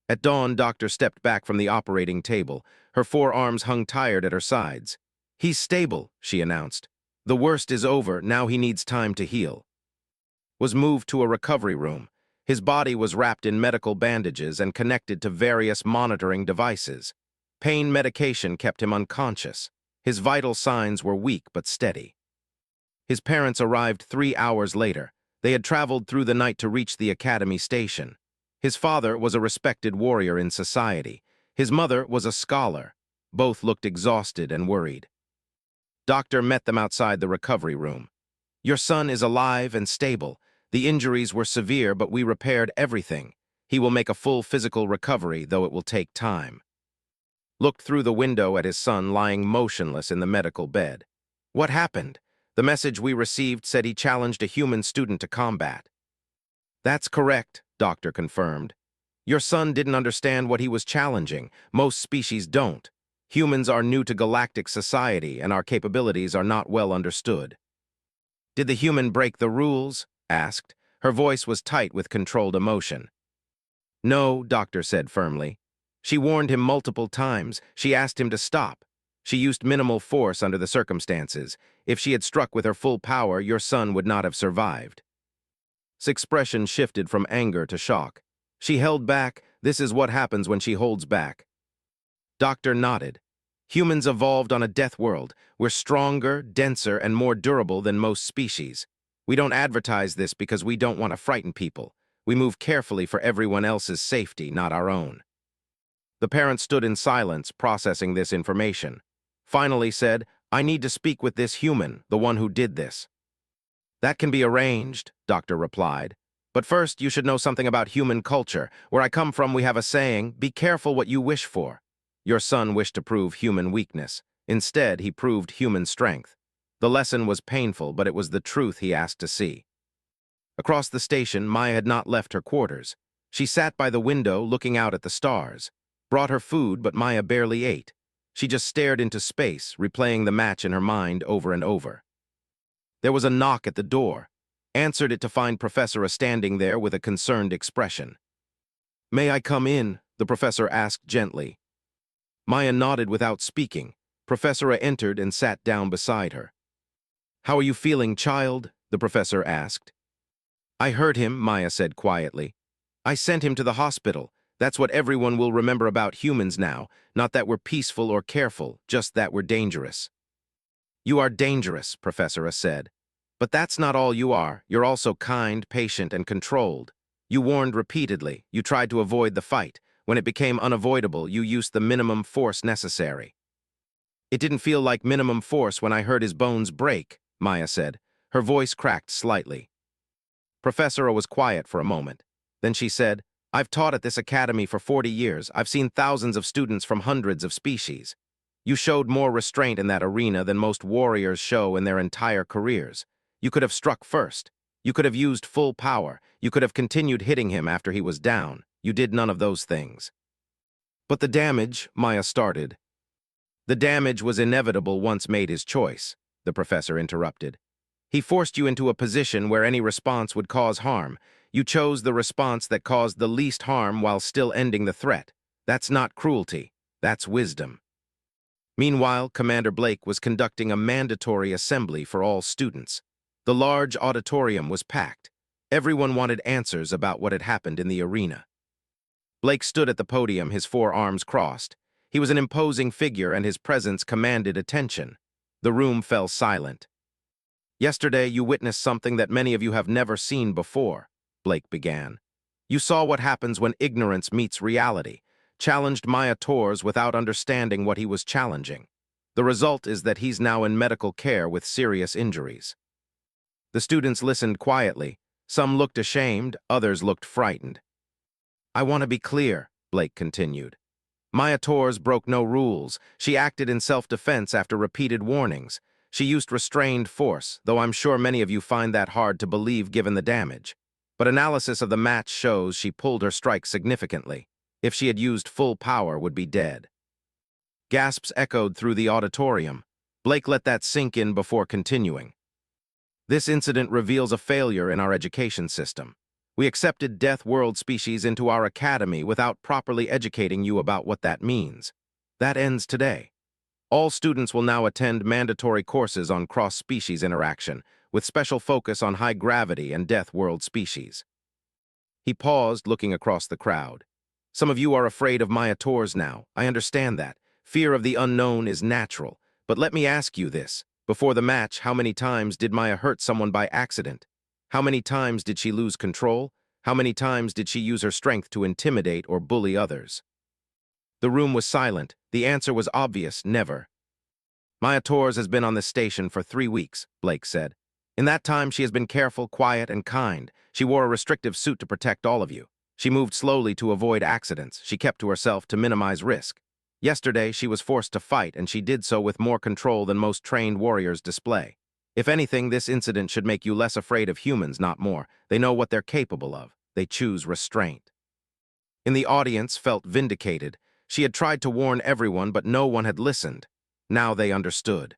At dawn, Doctor stepped back from the operating table. Her forearms hung tired at her sides. "He's stable," she announced. "The worst is over, now he needs time to heal." Was moved to a recovery room. His body was wrapped in medical bandages and connected to various monitoring devices. Pain medication kept him unconscious. His vital signs were weak but steady. His parents arrived 3 hours later. They had traveled through the night to reach the academy station. His father was a respected warrior in society. His mother was a scholar. Both looked exhausted and worried. Doctor met them outside the recovery room. "Your son is alive and stable. The injuries were severe, but we repaired everything. He will make a full physical recovery, though it will take time." Looked through the window at his son lying motionless in the medical bed. "What happened?" "The message we received said he challenged a human student to combat." "That's correct," Doctor confirmed. "Your son didn't understand what he was challenging. Most species don't. Humans are new to galactic society, and our capabilities are not well understood." "Did the human break the rules?" asked. Her voice was tight with controlled emotion. "No," Doctor said firmly. "She warned him multiple times. She asked him to stop. She used minimal force under the circumstances. If she had struck with her full power, your son would not have survived." His expression shifted from anger to shock. "She held back. This is what happens when she holds back." Doctor nodded. "Humans evolved on a death world. We're stronger, denser, and more durable than most species. We don't advertise this because we don't want to frighten people. We move carefully for everyone else's safety, not our own." The parents stood in silence, processing this information. Finally said, "I need to speak with this human, the one who did this." "That can be arranged," Doctor replied. "But first, you should know something about human culture. Where I come from, we have a saying, 'Be careful what you wish for.' Your son wished to prove human weakness. Instead, he proved human strength. The lesson was painful, but it was the truth he asked to see." Across the station, Maya had not left her quarters. She sat by the window, looking out at the stars. Brought her food, but Maya barely ate. She just stared into space, replaying the match in her mind over and over. There was a knock at the door. Answered it to find Professor standing there with a concerned expression. "May I come in?" the professor asked gently. Maya nodded without speaking. Professor entered and sat down beside her. "How are you feeling, child?" the professor asked. "I heard him," Maya said quietly. "I sent him to the hospital. That's what everyone will remember about humans now, not that we're peaceful or careful, just that we're dangerous." "You are dangerous," Professor said. "But that's not all you are. You're also kind, patient, and controlled. You warned repeatedly. You tried to avoid the fight. When it became unavoidable, you used the minimum force necessary." "It didn't feel like minimum force when I heard his bones break," Maya said. Her voice cracked slightly. Professor was quiet for a moment. Then she said, I've taught at this academy for 40 years. I've seen thousands of students from hundreds of species. You showed more restraint in that arena than most warriors show in their entire careers. You could have struck first. You could have used full power. You could have continued hitting him after he was down. You did none of those things. But the damage, Maya started. The damage was inevitable once made his choice, the professor interrupted. He forced you into a position where any response would cause harm. You chose the response that caused the least harm while still ending the threat. That's not cruelty. That's wisdom. Meanwhile, Commander Blake was conducting a mandatory assembly for all students. The large auditorium was packed. Everyone wanted answers about what had happened in the arena. Blake stood at the podium, his four arms crossed. He was an imposing figure, and his presence commanded attention. The room fell silent. Yesterday, you witnessed something that many of you have never seen before, Blake began. You saw what happens when ignorance meets reality, challenged Maya Tors without understanding what he was challenging. The result is that he's now in medical care with serious injuries. The students listened quietly. Some looked ashamed, others looked frightened. I want to be clear, Blake continued. Maya Tors broke no rules. She acted in self-defense after repeated warnings. She used restrained force, though I'm sure many of you find that hard to believe given the damage. But analysis of the match shows she pulled her strike significantly. If she had used full power, would be dead. Gasps echoed through the auditorium. Blake let that sink in before continuing. This incident reveals a failure in our education system. We accepted Deathworld species into our academy without properly educating you about what that means. That ends today. All students will now attend mandatory courses on cross-species interaction, with special focus on high gravity and Deathworld species. He paused, looking across the crowd. Some of you are afraid of Maya Tors now. I understand that. Fear of the unknown is natural. But let me ask you this. Before the match, how many times did Maya hurt someone by accident? How many times did she lose control? How many times did she use her strength to intimidate or bully others? The room was silent. The answer was obvious: never. Maya Tors has been on this station for 3 weeks, Blake said. In that time, she has been careful, quiet, and kind. She wore a restrictive suit to protect all of you. She moved slowly to avoid accidents. She kept to herself to minimize risk. Yesterday, she was forced to fight, and she did so with more control than most trained warriors display. If anything, this incident should make you less afraid of humans, not more. They know what they're capable of. They choose restraint. In the audience felt vindicated. She had tried to warn everyone, but no one had listened. Now they understood.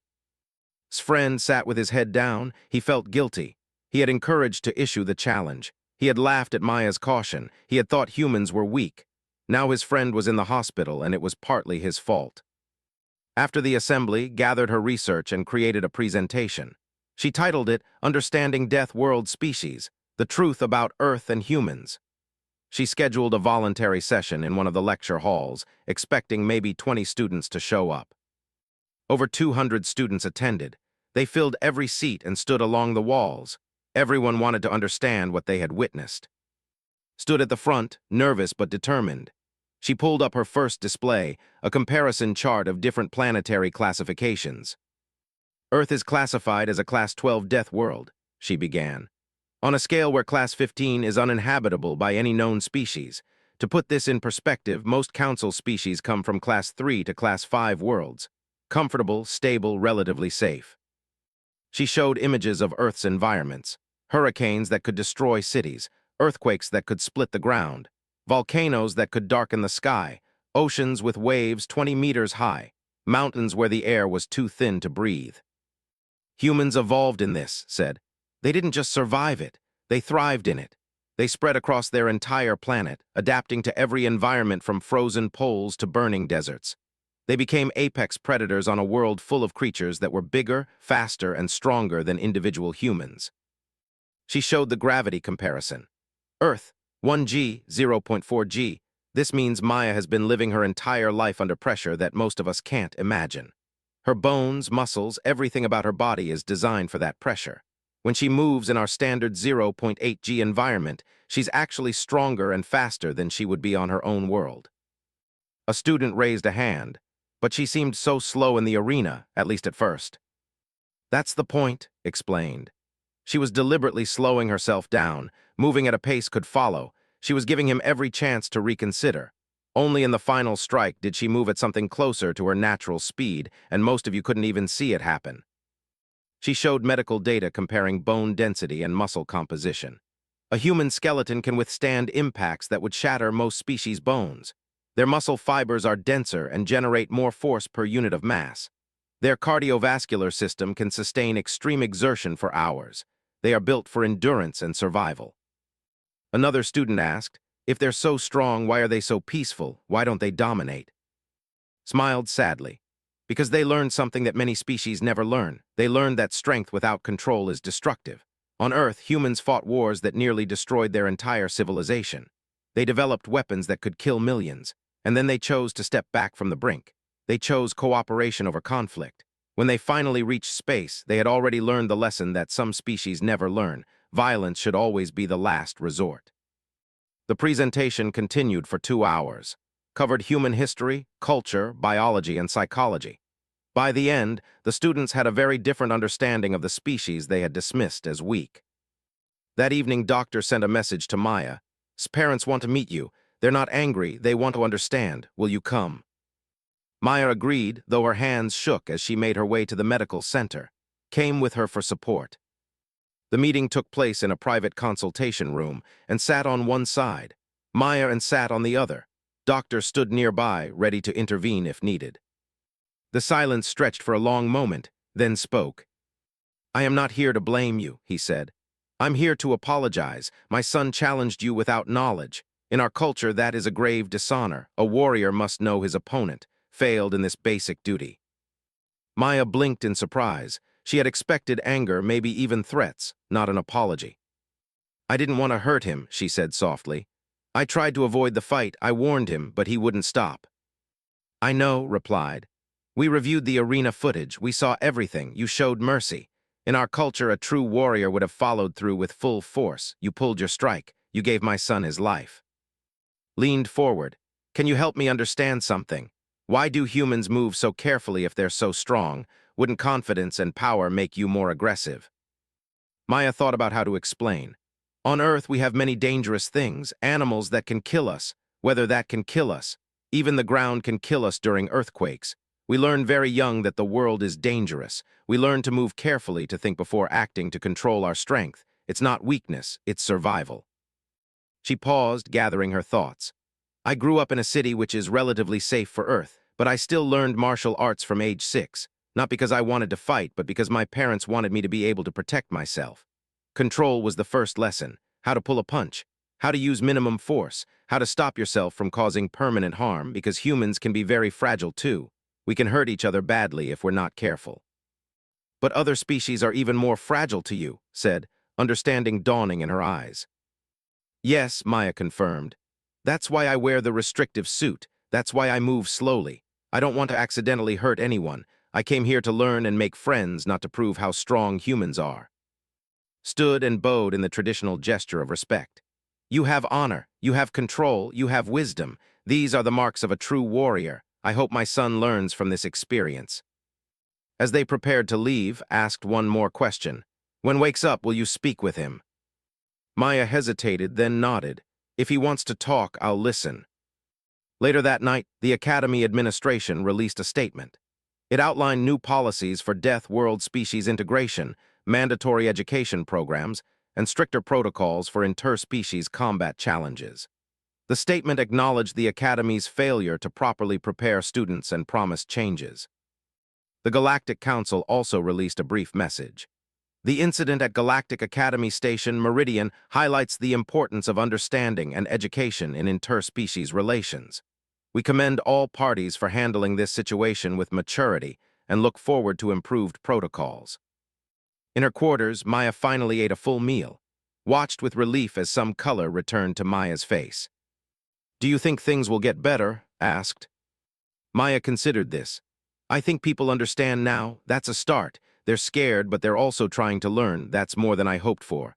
His friend sat with his head down. He felt guilty. He had encouraged to issue the challenge. He had laughed at Maya's caution. He had thought humans were weak. Now his friend was in the hospital, and it was partly his fault. After the assembly, gathered her research and created a presentation. She titled it, Understanding Deathworld Species, The Truth About Earth and Humans. She scheduled a voluntary session in one of the lecture halls, expecting maybe 20 students to show up. Over 200 students attended. They filled every seat and stood along the walls. Everyone wanted to understand what they had witnessed. Stood at the front, nervous but determined. She pulled up her first display, a comparison chart of different planetary classifications. Earth is classified as a Class 12 death world, she began. On a scale where Class 15 is uninhabitable by any known species. To put this in perspective, most Council species come from Class 3 to Class 5 worlds. Comfortable, stable, relatively safe. She showed images of Earth's environments. Hurricanes that could destroy cities, earthquakes that could split the ground, volcanoes that could darken the sky, oceans with waves 20 meters high, mountains where the air was too thin to breathe. Humans evolved in this, said. They didn't just survive it, they thrived in it. They spread across their entire planet, adapting to every environment from frozen poles to burning deserts. They became apex predators on a world full of creatures that were bigger, faster, and stronger than individual humans. She showed the gravity comparison. Earth, 1G, 0.4G. This means Maya has been living her entire life under pressure that most of us can't imagine. Her bones, muscles, everything about her body is designed for that pressure. When she moves in our standard 0.8G environment, she's actually stronger and faster than she would be on her own world. A student raised a hand, but she seemed so slow in the arena, at least at first. That's the point, explained. She was deliberately slowing herself down, moving at a pace could follow. She was giving him every chance to reconsider. Only in the final strike did she move at something closer to her natural speed, and most of you couldn't even see it happen. She showed medical data comparing bone density and muscle composition. A human skeleton can withstand impacts that would shatter most species' bones. Their muscle fibers are denser and generate more force per unit of mass. Their cardiovascular system can sustain extreme exertion for hours. They are built for endurance and survival. Another student asked, if they're so strong, why are they so peaceful? Why don't they dominate? Smiled sadly. Because they learned something that many species never learn. They learned that strength without control is destructive. On Earth, humans fought wars that nearly destroyed their entire civilization. They developed weapons that could kill millions, and then they chose to step back from the brink. They chose cooperation over conflict. When they finally reached space, they had already learned the lesson that some species never learn. Violence should always be the last resort. The presentation continued for 2 hours, covered human history, culture, biology, and psychology. By the end, the students had a very different understanding of the species they had dismissed as weak. That evening, Doctor sent a message to Maya. Parents want to meet you. They're not angry, they want to understand. Will you come? Maya agreed, though her hands shook as she made her way to the medical center. Came with her for support. The meeting took place in a private consultation room and sat on one side. Maya and sat on the other. Doctor stood nearby, ready to intervene if needed. The silence stretched for a long moment, then spoke. I am not here to blame you, he said. I'm here to apologize. My son challenged you without knowledge. In our culture, that is a grave dishonor. A warrior must know his opponent, failed in this basic duty. Maya blinked in surprise. She had expected anger, maybe even threats, not an apology. I didn't want to hurt him, she said softly. I tried to avoid the fight. I warned him, but he wouldn't stop. I know, replied. We reviewed the arena footage. We saw everything. You showed mercy. In our culture, a true warrior would have followed through with full force. You pulled your strike. You gave my son his life. Leaned forward. Can you help me understand something? Why do humans move so carefully if they're so strong? Wouldn't confidence and power make you more aggressive? Maya thought about how to explain. On Earth, we have many dangerous things, animals that can kill us, weather that can kill us. Even the ground can kill us during earthquakes. We learn very young that the world is dangerous. We learn to move carefully, to think before acting, to control our strength. It's not weakness, it's survival. She paused, gathering her thoughts. I grew up in a city which is relatively safe for Earth, but I still learned martial arts from age 6. Not because I wanted to fight, but because my parents wanted me to be able to protect myself. Control was the first lesson. How to pull a punch. How to use minimum force. How to stop yourself from causing permanent harm, because humans can be very fragile too. We can hurt each other badly if we're not careful. But other species are even more fragile to you, said, understanding dawning in her eyes. Yes, Maya confirmed. That's why I wear the restrictive suit. That's why I move slowly. I don't want to accidentally hurt anyone. I came here to learn and make friends, not to prove how strong humans are. Stood and bowed in the traditional gesture of respect. You have honor, you have control, you have wisdom. These are the marks of a true warrior. I hope my son learns from this experience. As they prepared to leave, asked one more question. When wakes up, will you speak with him? Maya hesitated, then nodded. If he wants to talk, I'll listen. Later that night, the Academy administration released a statement. It outlined new policies for Deathworld species integration, mandatory education programs, and stricter protocols for interspecies combat challenges. The statement acknowledged the Academy's failure to properly prepare students and promised changes. The Galactic Council also released a brief message. The incident at Galactic Academy Station Meridian highlights the importance of understanding and education in interspecies relations. We commend all parties for handling this situation with maturity and look forward to improved protocols. In her quarters, Maya finally ate a full meal, watched with relief as some color returned to Maya's face. Do you think things will get better? Asked. Maya considered this. I think people understand now. That's a start. They're scared, but they're also trying to learn. That's more than I hoped for.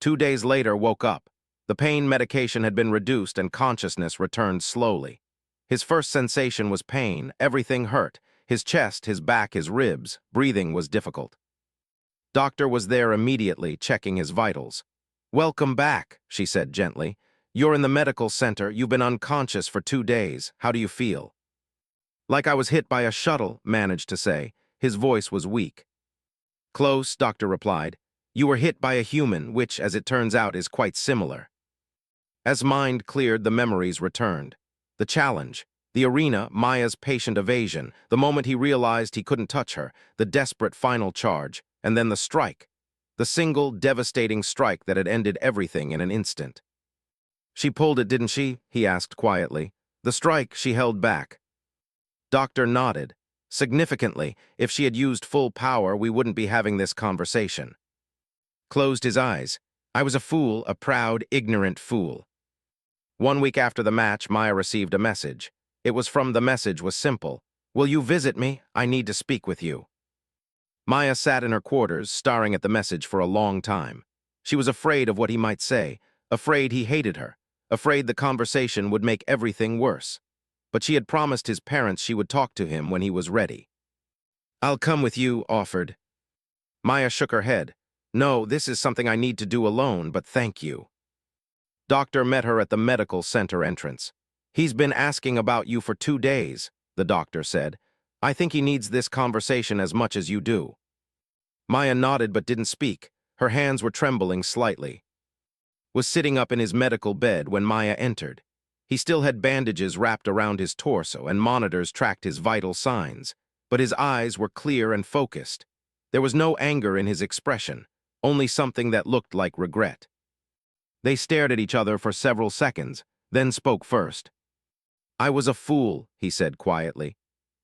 2 days later, woke up. The pain medication had been reduced and consciousness returned slowly. His first sensation was pain. Everything hurt. His chest, his back, his ribs. Breathing was difficult. Doctor was there immediately, checking his vitals. Welcome back, she said gently. You're in the medical center. You've been unconscious for 2 days. How do you feel? Like I was hit by a shuttle, managed to say. His voice was weak. Close, doctor replied. You were hit by a human, which, as it turns out, is quite similar. As mind cleared, the memories returned. The challenge, the arena, Maya's patient evasion, the moment he realized he couldn't touch her, the desperate final charge, and then the strike. The single, devastating strike that had ended everything in an instant. She pulled it, didn't she? He asked quietly. The strike she held back. Doctor nodded. Significantly, if she had used full power, we wouldn't be having this conversation. Closed his eyes. I was a fool, a proud, ignorant fool. 1 week after the match, Maya received a message. The message was simple. Will you visit me? I need to speak with you. Maya sat in her quarters, staring at the message for a long time. She was afraid of what he might say, afraid he hated her, afraid the conversation would make everything worse. But she had promised his parents she would talk to him when he was ready. I'll come with you, offered. Maya shook her head. No, this is something I need to do alone, but thank you. Doctor met her at the medical center entrance. He's been asking about you for 2 days, the doctor said. I think he needs this conversation as much as you do. Maya nodded but didn't speak. Her hands were trembling slightly. Was sitting up in his medical bed when Maya entered. He still had bandages wrapped around his torso and monitors tracked his vital signs, but his eyes were clear and focused. There was no anger in his expression, only something that looked like regret. They stared at each other for several seconds, then spoke first. I was a fool, he said quietly.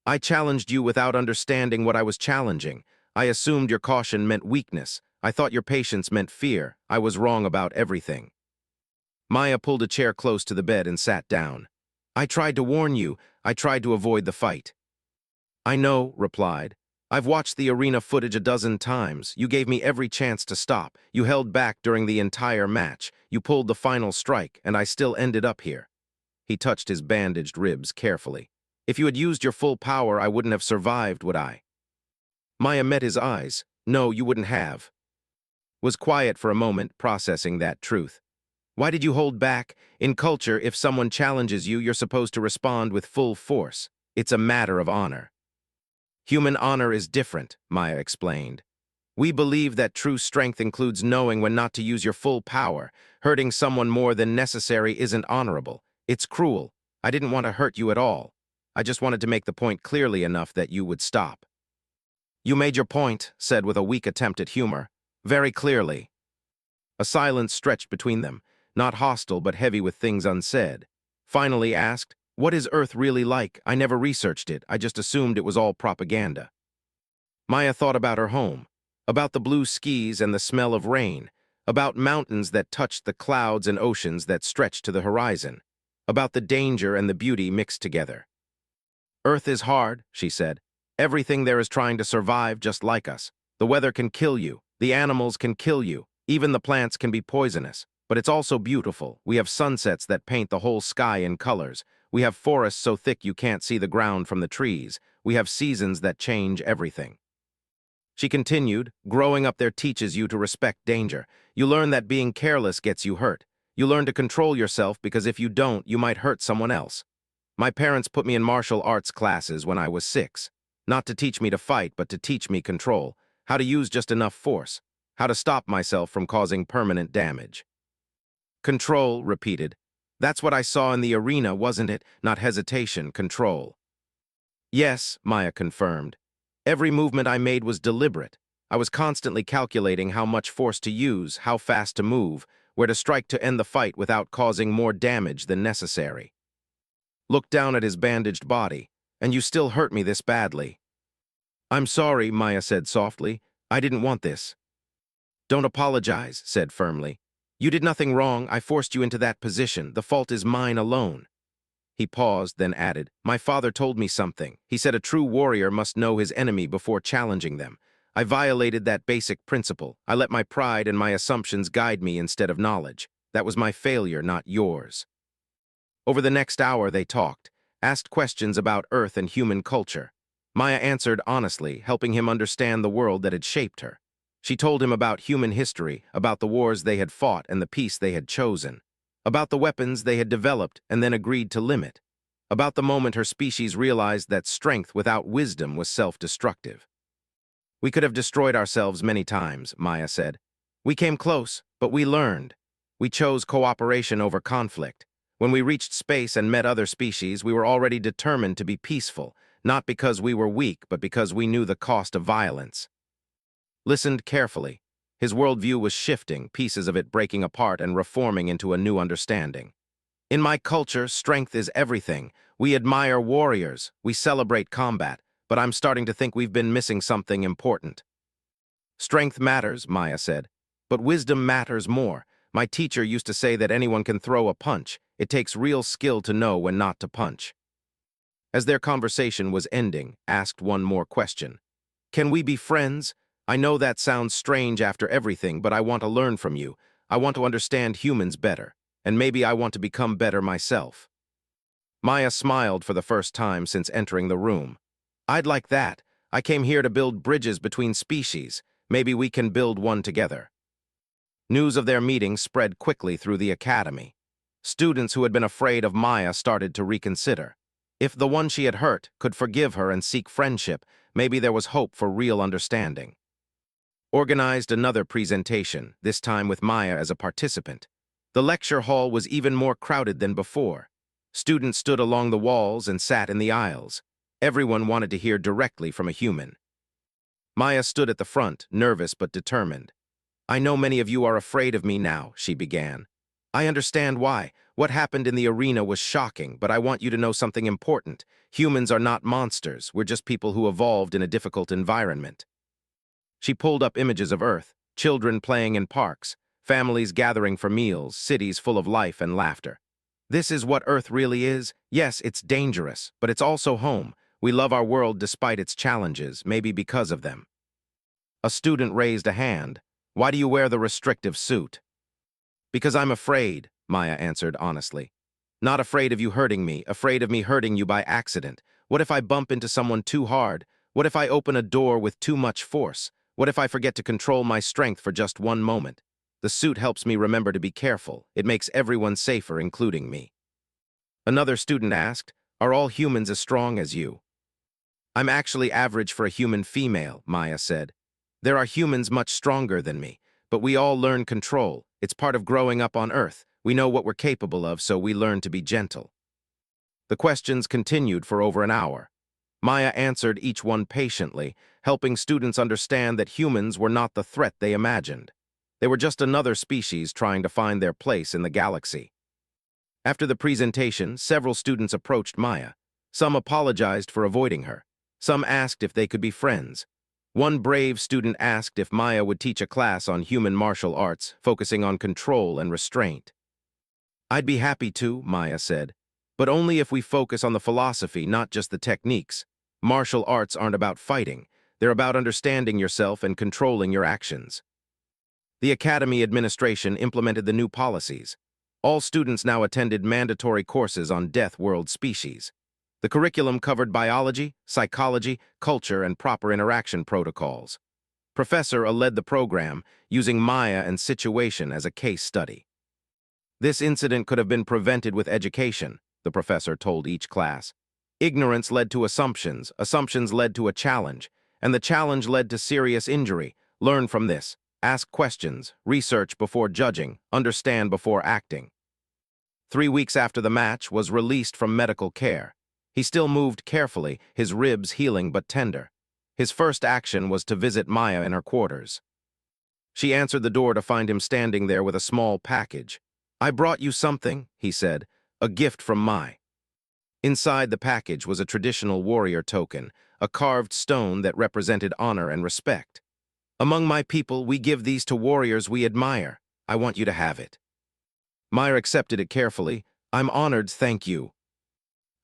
I challenged you without understanding what I was challenging. I assumed your caution meant weakness. I thought your patience meant fear. I was wrong about everything. Maya pulled a chair close to the bed and sat down. I tried to warn you. I tried to avoid the fight. I know, replied. I've watched the arena footage a dozen times. You gave me every chance to stop. You held back during the entire match. You pulled the final strike, and I still ended up here. He touched his bandaged ribs carefully. If you had used your full power, I wouldn't have survived, would I? Maya met his eyes. No, you wouldn't have. Was quiet for a moment, processing that truth. Why did you hold back? In culture, if someone challenges you, you're supposed to respond with full force. It's a matter of honor. Human honor is different, Maya explained. We believe that true strength includes knowing when not to use your full power. Hurting someone more than necessary isn't honorable. It's cruel. I didn't want to hurt you at all. I just wanted to make the point clearly enough that you would stop. You made your point, said with a weak attempt at humor. Very clearly. A silence stretched between them, not hostile but heavy with things unsaid. Finally asked, what is Earth really like? I never researched it. I just assumed it was all propaganda. Maya thought about her home, about the blue skis and the smell of rain, about mountains that touched the clouds and oceans that stretched to the horizon, about the danger and the beauty mixed together. Earth is hard, she said. Everything there is trying to survive just like us. The weather can kill you. The animals can kill you. Even the plants can be poisonous. But it's also beautiful. We have sunsets that paint the whole sky in colors. We have forests so thick you can't see the ground from the trees. We have seasons that change everything. She continued, growing up there teaches you to respect danger. You learn that being careless gets you hurt. You learn to control yourself because if you don't, you might hurt someone else. My parents put me in martial arts classes when I was 6. Not to teach me to fight, but to teach me control. How to use just enough force. How to stop myself from causing permanent damage. Control, repeated. That's what I saw in the arena, wasn't it? Not hesitation, control. Yes, Maya confirmed. Every movement I made was deliberate. I was constantly calculating how much force to use, how fast to move, where to strike to end the fight without causing more damage than necessary. Looked down at his bandaged body. And you still hurt me this badly. I'm sorry, Maya said softly. I didn't want this. Don't apologize, said firmly. You did nothing wrong. I forced you into that position. The fault is mine alone. He paused, then added, my father told me something. He said a true warrior must know his enemy before challenging them. I violated that basic principle. I let my pride and my assumptions guide me instead of knowledge. That was my failure, not yours. Over the next hour they talked, asked questions about Earth and human culture. Maya answered honestly, helping him understand the world that had shaped her. She told him about human history, about the wars they had fought and the peace they had chosen, about the weapons they had developed and then agreed to limit, about the moment her species realized that strength without wisdom was self-destructive. We could have destroyed ourselves many times, Maya said. We came close, but we learned. We chose cooperation over conflict. When we reached space and met other species, we were already determined to be peaceful, not because we were weak, but because we knew the cost of violence. Listened carefully. His worldview was shifting, pieces of it breaking apart and reforming into a new understanding. In my culture, strength is everything. We admire warriors, we celebrate combat, but I'm starting to think we've been missing something important. Strength matters, Maya said, but wisdom matters more. My teacher used to say that anyone can throw a punch. It takes real skill to know when not to punch. As their conversation was ending, asked one more question. Can we be friends? I know that sounds strange after everything, but I want to learn from you. I want to understand humans better, and maybe I want to become better myself. Maya smiled for the first time since entering the room. I'd like that. I came here to build bridges between species. Maybe we can build one together. News of their meeting spread quickly through the academy. Students who had been afraid of Maya started to reconsider. If the one she had hurt could forgive her and seek friendship, maybe there was hope for real understanding. Organized another presentation, this time with Maya as a participant. The lecture hall was even more crowded than before. Students stood along the walls and sat in the aisles. Everyone wanted to hear directly from a human. Maya stood at the front, nervous but determined. I know many of you are afraid of me now, she began. I understand why. What happened in the arena was shocking, but I want you to know something important. Humans are not monsters. We're just people who evolved in a difficult environment. She pulled up images of Earth, children playing in parks, families gathering for meals, cities full of life and laughter. This is what Earth really is. Yes, it's dangerous, but it's also home. We love our world despite its challenges, maybe because of them. A student raised a hand. Why do you wear the restrictive suit? Because I'm afraid, Maya answered honestly. Not afraid of you hurting me, afraid of me hurting you by accident. What if I bump into someone too hard? What if I open a door with too much force? What if I forget to control my strength for just one moment? The suit helps me remember to be careful. It makes everyone safer, including me. Another student asked, are all humans as strong as you? I'm actually average for a human female, Maya said. There are humans much stronger than me, but we all learn control. It's part of growing up on Earth. We know what we're capable of, so we learn to be gentle. The questions continued for over an hour. Maya answered each one patiently, helping students understand that humans were not the threat they imagined. They were just another species trying to find their place in the galaxy. After the presentation, several students approached Maya. Some apologized for avoiding her. Some asked if they could be friends. One brave student asked if Maya would teach a class on human martial arts, focusing on control and restraint. I'd be happy to, Maya said, but only if we focus on the philosophy, not just the techniques. Martial arts aren't about fighting. They're about understanding yourself and controlling your actions. The Academy administration implemented the new policies. All students now attended mandatory courses on Deathworld species. The curriculum covered biology, psychology, culture, and proper interaction protocols. Professor led the program, using Maya and situation as a case study. This incident could have been prevented with education, the professor told each class. Ignorance led to assumptions, assumptions led to a challenge, and the challenge led to serious injury. Learn from this. Ask questions, research before judging, understand before acting. 3 weeks after the match, was released from medical care. He still moved carefully, his ribs healing but tender. His first action was to visit Maya in her quarters. She answered the door to find him standing there with a small package. I brought you something, he said, a gift from Mai. Inside the package was a traditional warrior token, a carved stone that represented honor and respect. Among my people, we give these to warriors we admire. I want you to have it. Maya accepted it carefully. I'm honored, thank you.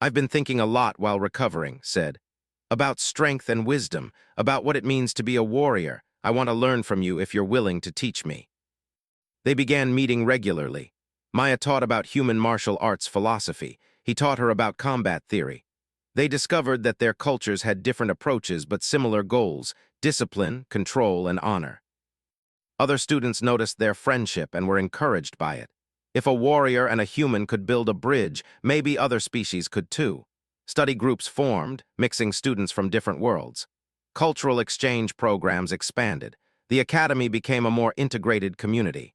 I've been thinking a lot while recovering, said. About strength and wisdom, about what it means to be a warrior. I want to learn from you if you're willing to teach me. They began meeting regularly. Maya taught about human martial arts philosophy. He taught her about combat theory. They discovered that their cultures had different approaches but similar goals: discipline, control, and honor. Other students noticed their friendship and were encouraged by it. If a warrior and a human could build a bridge, maybe other species could too. Study groups formed, mixing students from different worlds. Cultural exchange programs expanded. The academy became a more integrated community.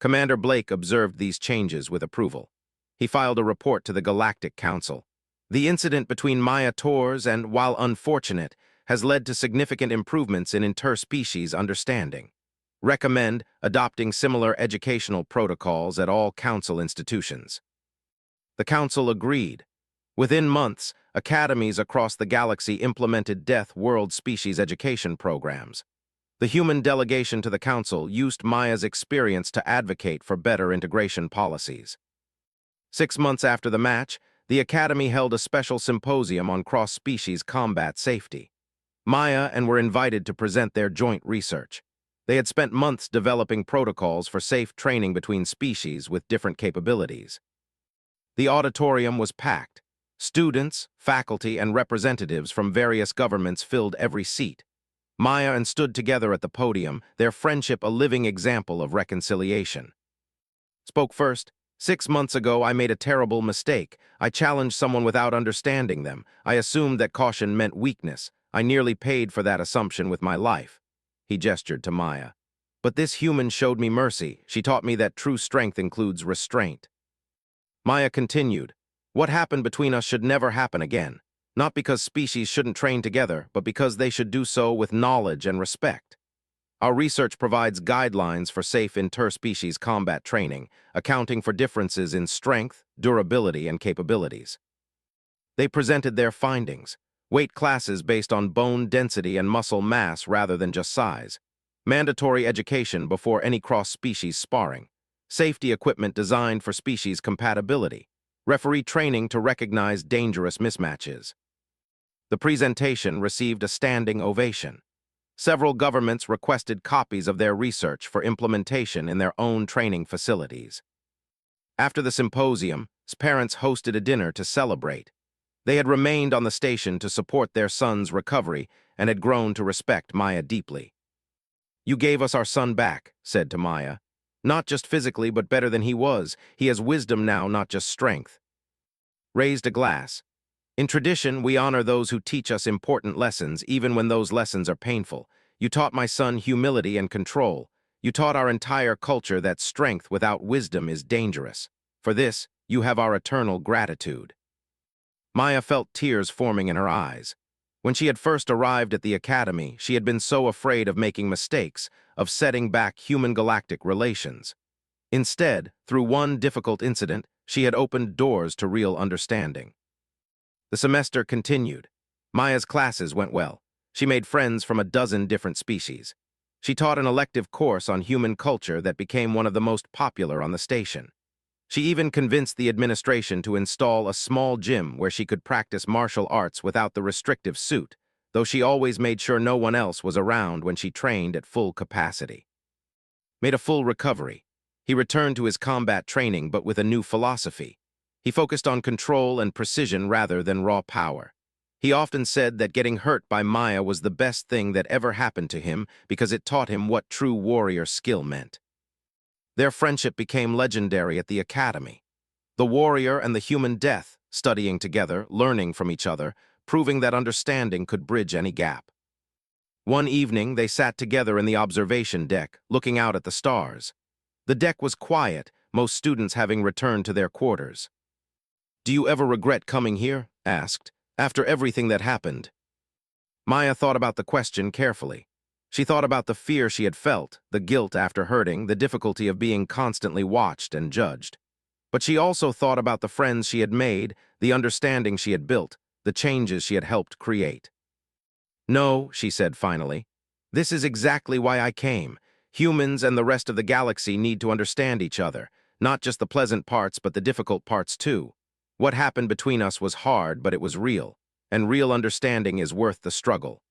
Commander Blake observed these changes with approval. He filed a report to the Galactic Council. The incident between Maya Tors and, while unfortunate, has led to significant improvements in interspecies understanding. Recommend adopting similar educational protocols at all council institutions. The council agreed. Within months, academies across the galaxy implemented Deathworld species education programs. The human delegation to the council used Maya's experience to advocate for better integration policies. 6 months after the match, the academy held a special symposium on cross-species combat safety. Maya and were invited to present their joint research. They had spent months developing protocols for safe training between species with different capabilities. The auditorium was packed. Students, faculty, and representatives from various governments filled every seat. Maya and stood together at the podium, their friendship a living example of reconciliation. Spoke first. 6 months ago, I made a terrible mistake. I challenged someone without understanding them. I assumed that caution meant weakness. I nearly paid for that assumption with my life. He gestured to Maya. But this human showed me mercy. She taught me that true strength includes restraint. Maya continued. What happened between us should never happen again. Not because species shouldn't train together, but because they should do so with knowledge and respect. Our research provides guidelines for safe interspecies combat training, accounting for differences in strength, durability, and capabilities. They presented their findings. Weight classes based on bone density and muscle mass rather than just size. Mandatory education before any cross-species sparring. Safety equipment designed for species compatibility. Referee training to recognize dangerous mismatches. The presentation received a standing ovation. Several governments requested copies of their research for implementation in their own training facilities. After the symposium, parents hosted a dinner to celebrate. They had remained on the station to support their son's recovery and had grown to respect Maya deeply. You gave us our son back, said to Maya. Not just physically, but better than he was. He has wisdom now, not just strength. Raised a glass. In tradition, we honor those who teach us important lessons, even when those lessons are painful. You taught my son humility and control. You taught our entire culture that strength without wisdom is dangerous. For this, you have our eternal gratitude. Maya felt tears forming in her eyes. When she had first arrived at the academy, she had been so afraid of making mistakes, of setting back human-galactic relations. Instead, through one difficult incident, she had opened doors to real understanding. The semester continued. Maya's classes went well. She made friends from a dozen different species. She taught an elective course on human culture that became one of the most popular on the station. She even convinced the administration to install a small gym where she could practice martial arts without the restrictive suit, though she always made sure no one else was around when she trained at full capacity. Made a full recovery. He returned to his combat training, but with a new philosophy. He focused on control and precision rather than raw power. He often said that getting hurt by Maya was the best thing that ever happened to him because it taught him what true warrior skill meant. Their friendship became legendary at the academy. The warrior and the human death, studying together, learning from each other, proving that understanding could bridge any gap. One evening, they sat together in the observation deck, looking out at the stars. The deck was quiet, most students having returned to their quarters. Do you ever regret coming here? Asked. After everything that happened. Maya thought about the question carefully. She thought about the fear she had felt, the guilt after hurting, the difficulty of being constantly watched and judged. But she also thought about the friends she had made, the understanding she had built, the changes she had helped create. No, she said finally. This is exactly why I came. Humans and the rest of the galaxy need to understand each other, not just the pleasant parts but the difficult parts too. What happened between us was hard, but it was real, and real understanding is worth the struggle.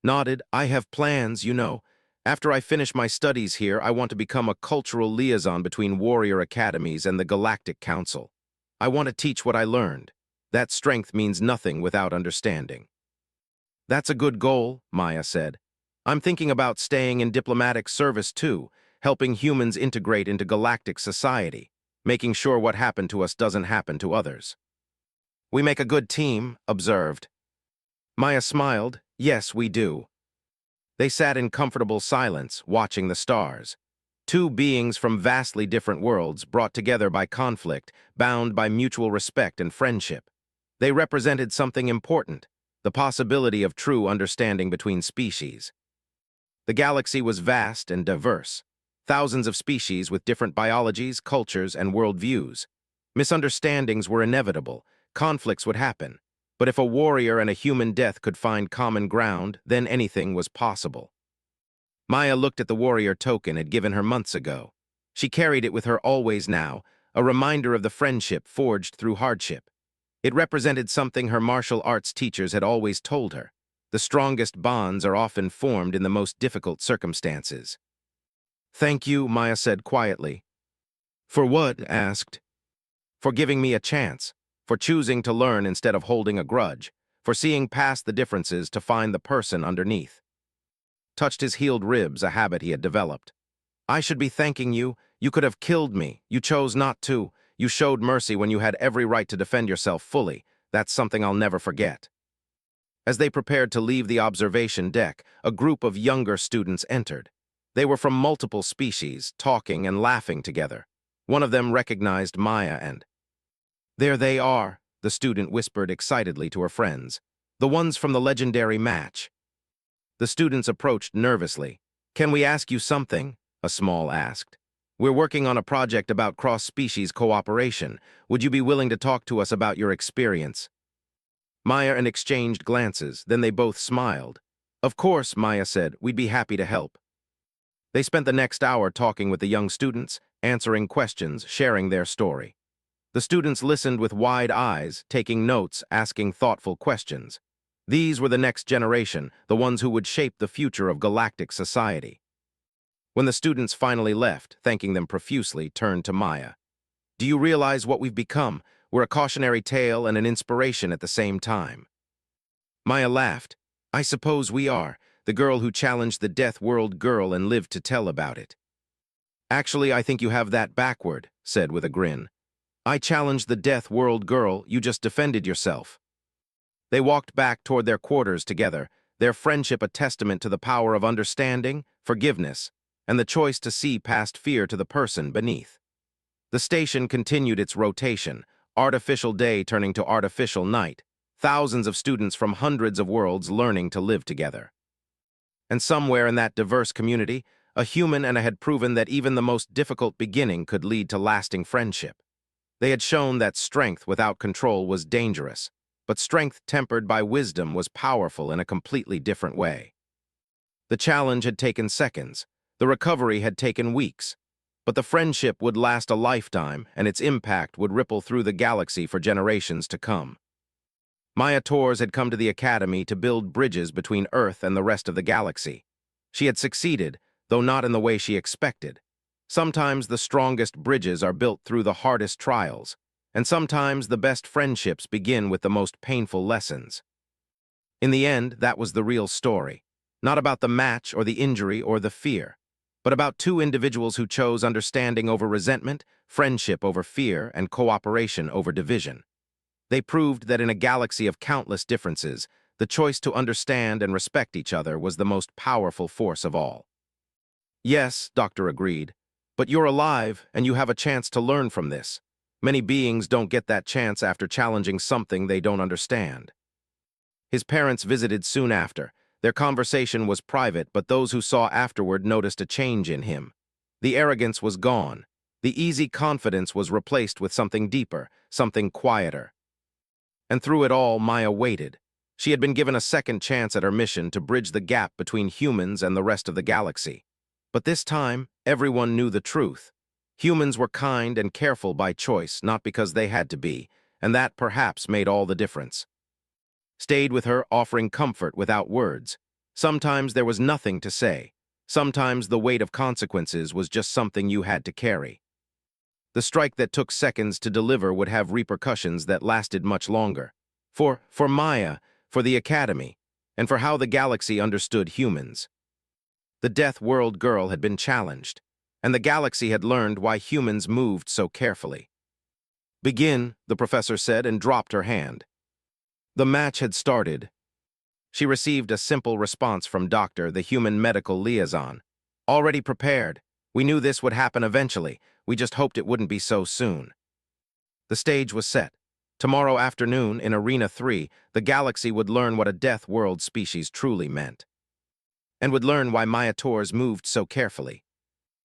Nodded, I have plans, you know. After I finish my studies here, I want to become a cultural liaison between warrior academies and the Galactic Council. I want to teach what I learned. That strength means nothing without understanding. That's a good goal, Maya said. I'm thinking about staying in diplomatic service too. helping humans integrate into galactic society, making sure what happened to us doesn't happen to others. We make a good team, observed. Maya smiled. Yes, we do. They sat in comfortable silence, watching the stars. Two beings from vastly different worlds, brought together by conflict, bound by mutual respect and friendship. They represented something important, the possibility of true understanding between species. The galaxy was vast and diverse. Thousands of species with different biologies, cultures, and worldviews. Misunderstandings were inevitable. Conflicts would happen. But if a warrior and a human death could find common ground, then anything was possible. Maya looked at the warrior token had given her months ago. She carried it with her always now, a reminder of the friendship forged through hardship. It represented something her martial arts teachers had always told her. The strongest bonds are often formed in the most difficult circumstances. Thank you, Maya said quietly. For what? Asked. For giving me a chance. For choosing to learn instead of holding a grudge. For seeing past the differences to find the person underneath. Touched his healed ribs, a habit he had developed. I should be thanking you. You could have killed me. You chose not to. You showed mercy when you had every right to defend yourself fully. That's something I'll never forget. As they prepared to leave the observation deck, a group of younger students entered. They were from multiple species, talking and laughing together. One of them recognized Maya and, "There they are," the student whispered excitedly to her friends. "The ones from the legendary match." The students approached nervously. "Can we ask you something?" a small asked. "We're working on a project about cross-species cooperation. Would you be willing to talk to us about your experience?" Maya and exchanged glances, then they both smiled. "Of course," Maya said, "we'd be happy to help." They spent the next hour talking with the young students, answering questions, sharing their story. The students listened with wide eyes, taking notes, asking thoughtful questions. These were the next generation, the ones who would shape the future of galactic society. When the students finally left, thanking them profusely, turned to Maya. "Do you realize what we've become? We're a cautionary tale and an inspiration at the same time." Maya laughed. "I suppose we are, the girl who challenged the Deathworld girl and lived to tell about it." "Actually, I think you have that backward," said with a grin. "I challenged the Deathworld girl, you just defended yourself." They walked back toward their quarters together, their friendship a testament to the power of understanding, forgiveness, and the choice to see past fear to the person beneath. The station continued its rotation, artificial day turning to artificial night, thousands of students from hundreds of worlds learning to live together. And somewhere in that diverse community, a human had proven that even the most difficult beginning could lead to lasting friendship. They had shown that strength without control was dangerous, but strength tempered by wisdom was powerful in a completely different way. The challenge had taken seconds, the recovery had taken weeks, but the friendship would last a lifetime and its impact would ripple through the galaxy for generations to come. Maya Torres had come to the Academy to build bridges between Earth and the rest of the galaxy. She had succeeded, though not in the way she expected. Sometimes the strongest bridges are built through the hardest trials, and sometimes the best friendships begin with the most painful lessons. In the end, that was the real story, not about the match or the injury or the fear, but about two individuals who chose understanding over resentment, friendship over fear, and cooperation over division. They proved that in a galaxy of countless differences, the choice to understand and respect each other was the most powerful force of all. "Yes," Doctor agreed, "but you're alive and you have a chance to learn from this. Many beings don't get that chance after challenging something they don't understand." His parents visited soon after. Their conversation was private, but those who saw afterward noticed a change in him. The arrogance was gone. The easy confidence was replaced with something deeper, something quieter. And through it all, Maya waited. She had been given a second chance at her mission to bridge the gap between humans and the rest of the galaxy. But this time, everyone knew the truth. Humans were kind and careful by choice, not because they had to be, and that perhaps made all the difference. Stayed with her, offering comfort without words. Sometimes there was nothing to say. Sometimes the weight of consequences was just something you had to carry. The strike that took seconds to deliver would have repercussions that lasted much longer. For Maya, for the Academy, and for how the galaxy understood humans. The Deathworld girl had been challenged. and the galaxy had learned why humans moved so carefully. "Begin," the professor said and dropped her hand. The match had started. She received a simple response from Doctor, the human medical liaison. "Already prepared. We knew this would happen eventually. We just hoped it wouldn't be so soon." The stage was set. Tomorrow afternoon, in Arena 3, the galaxy would learn what a Deathworld species truly meant, and would learn why Mayators moved so carefully.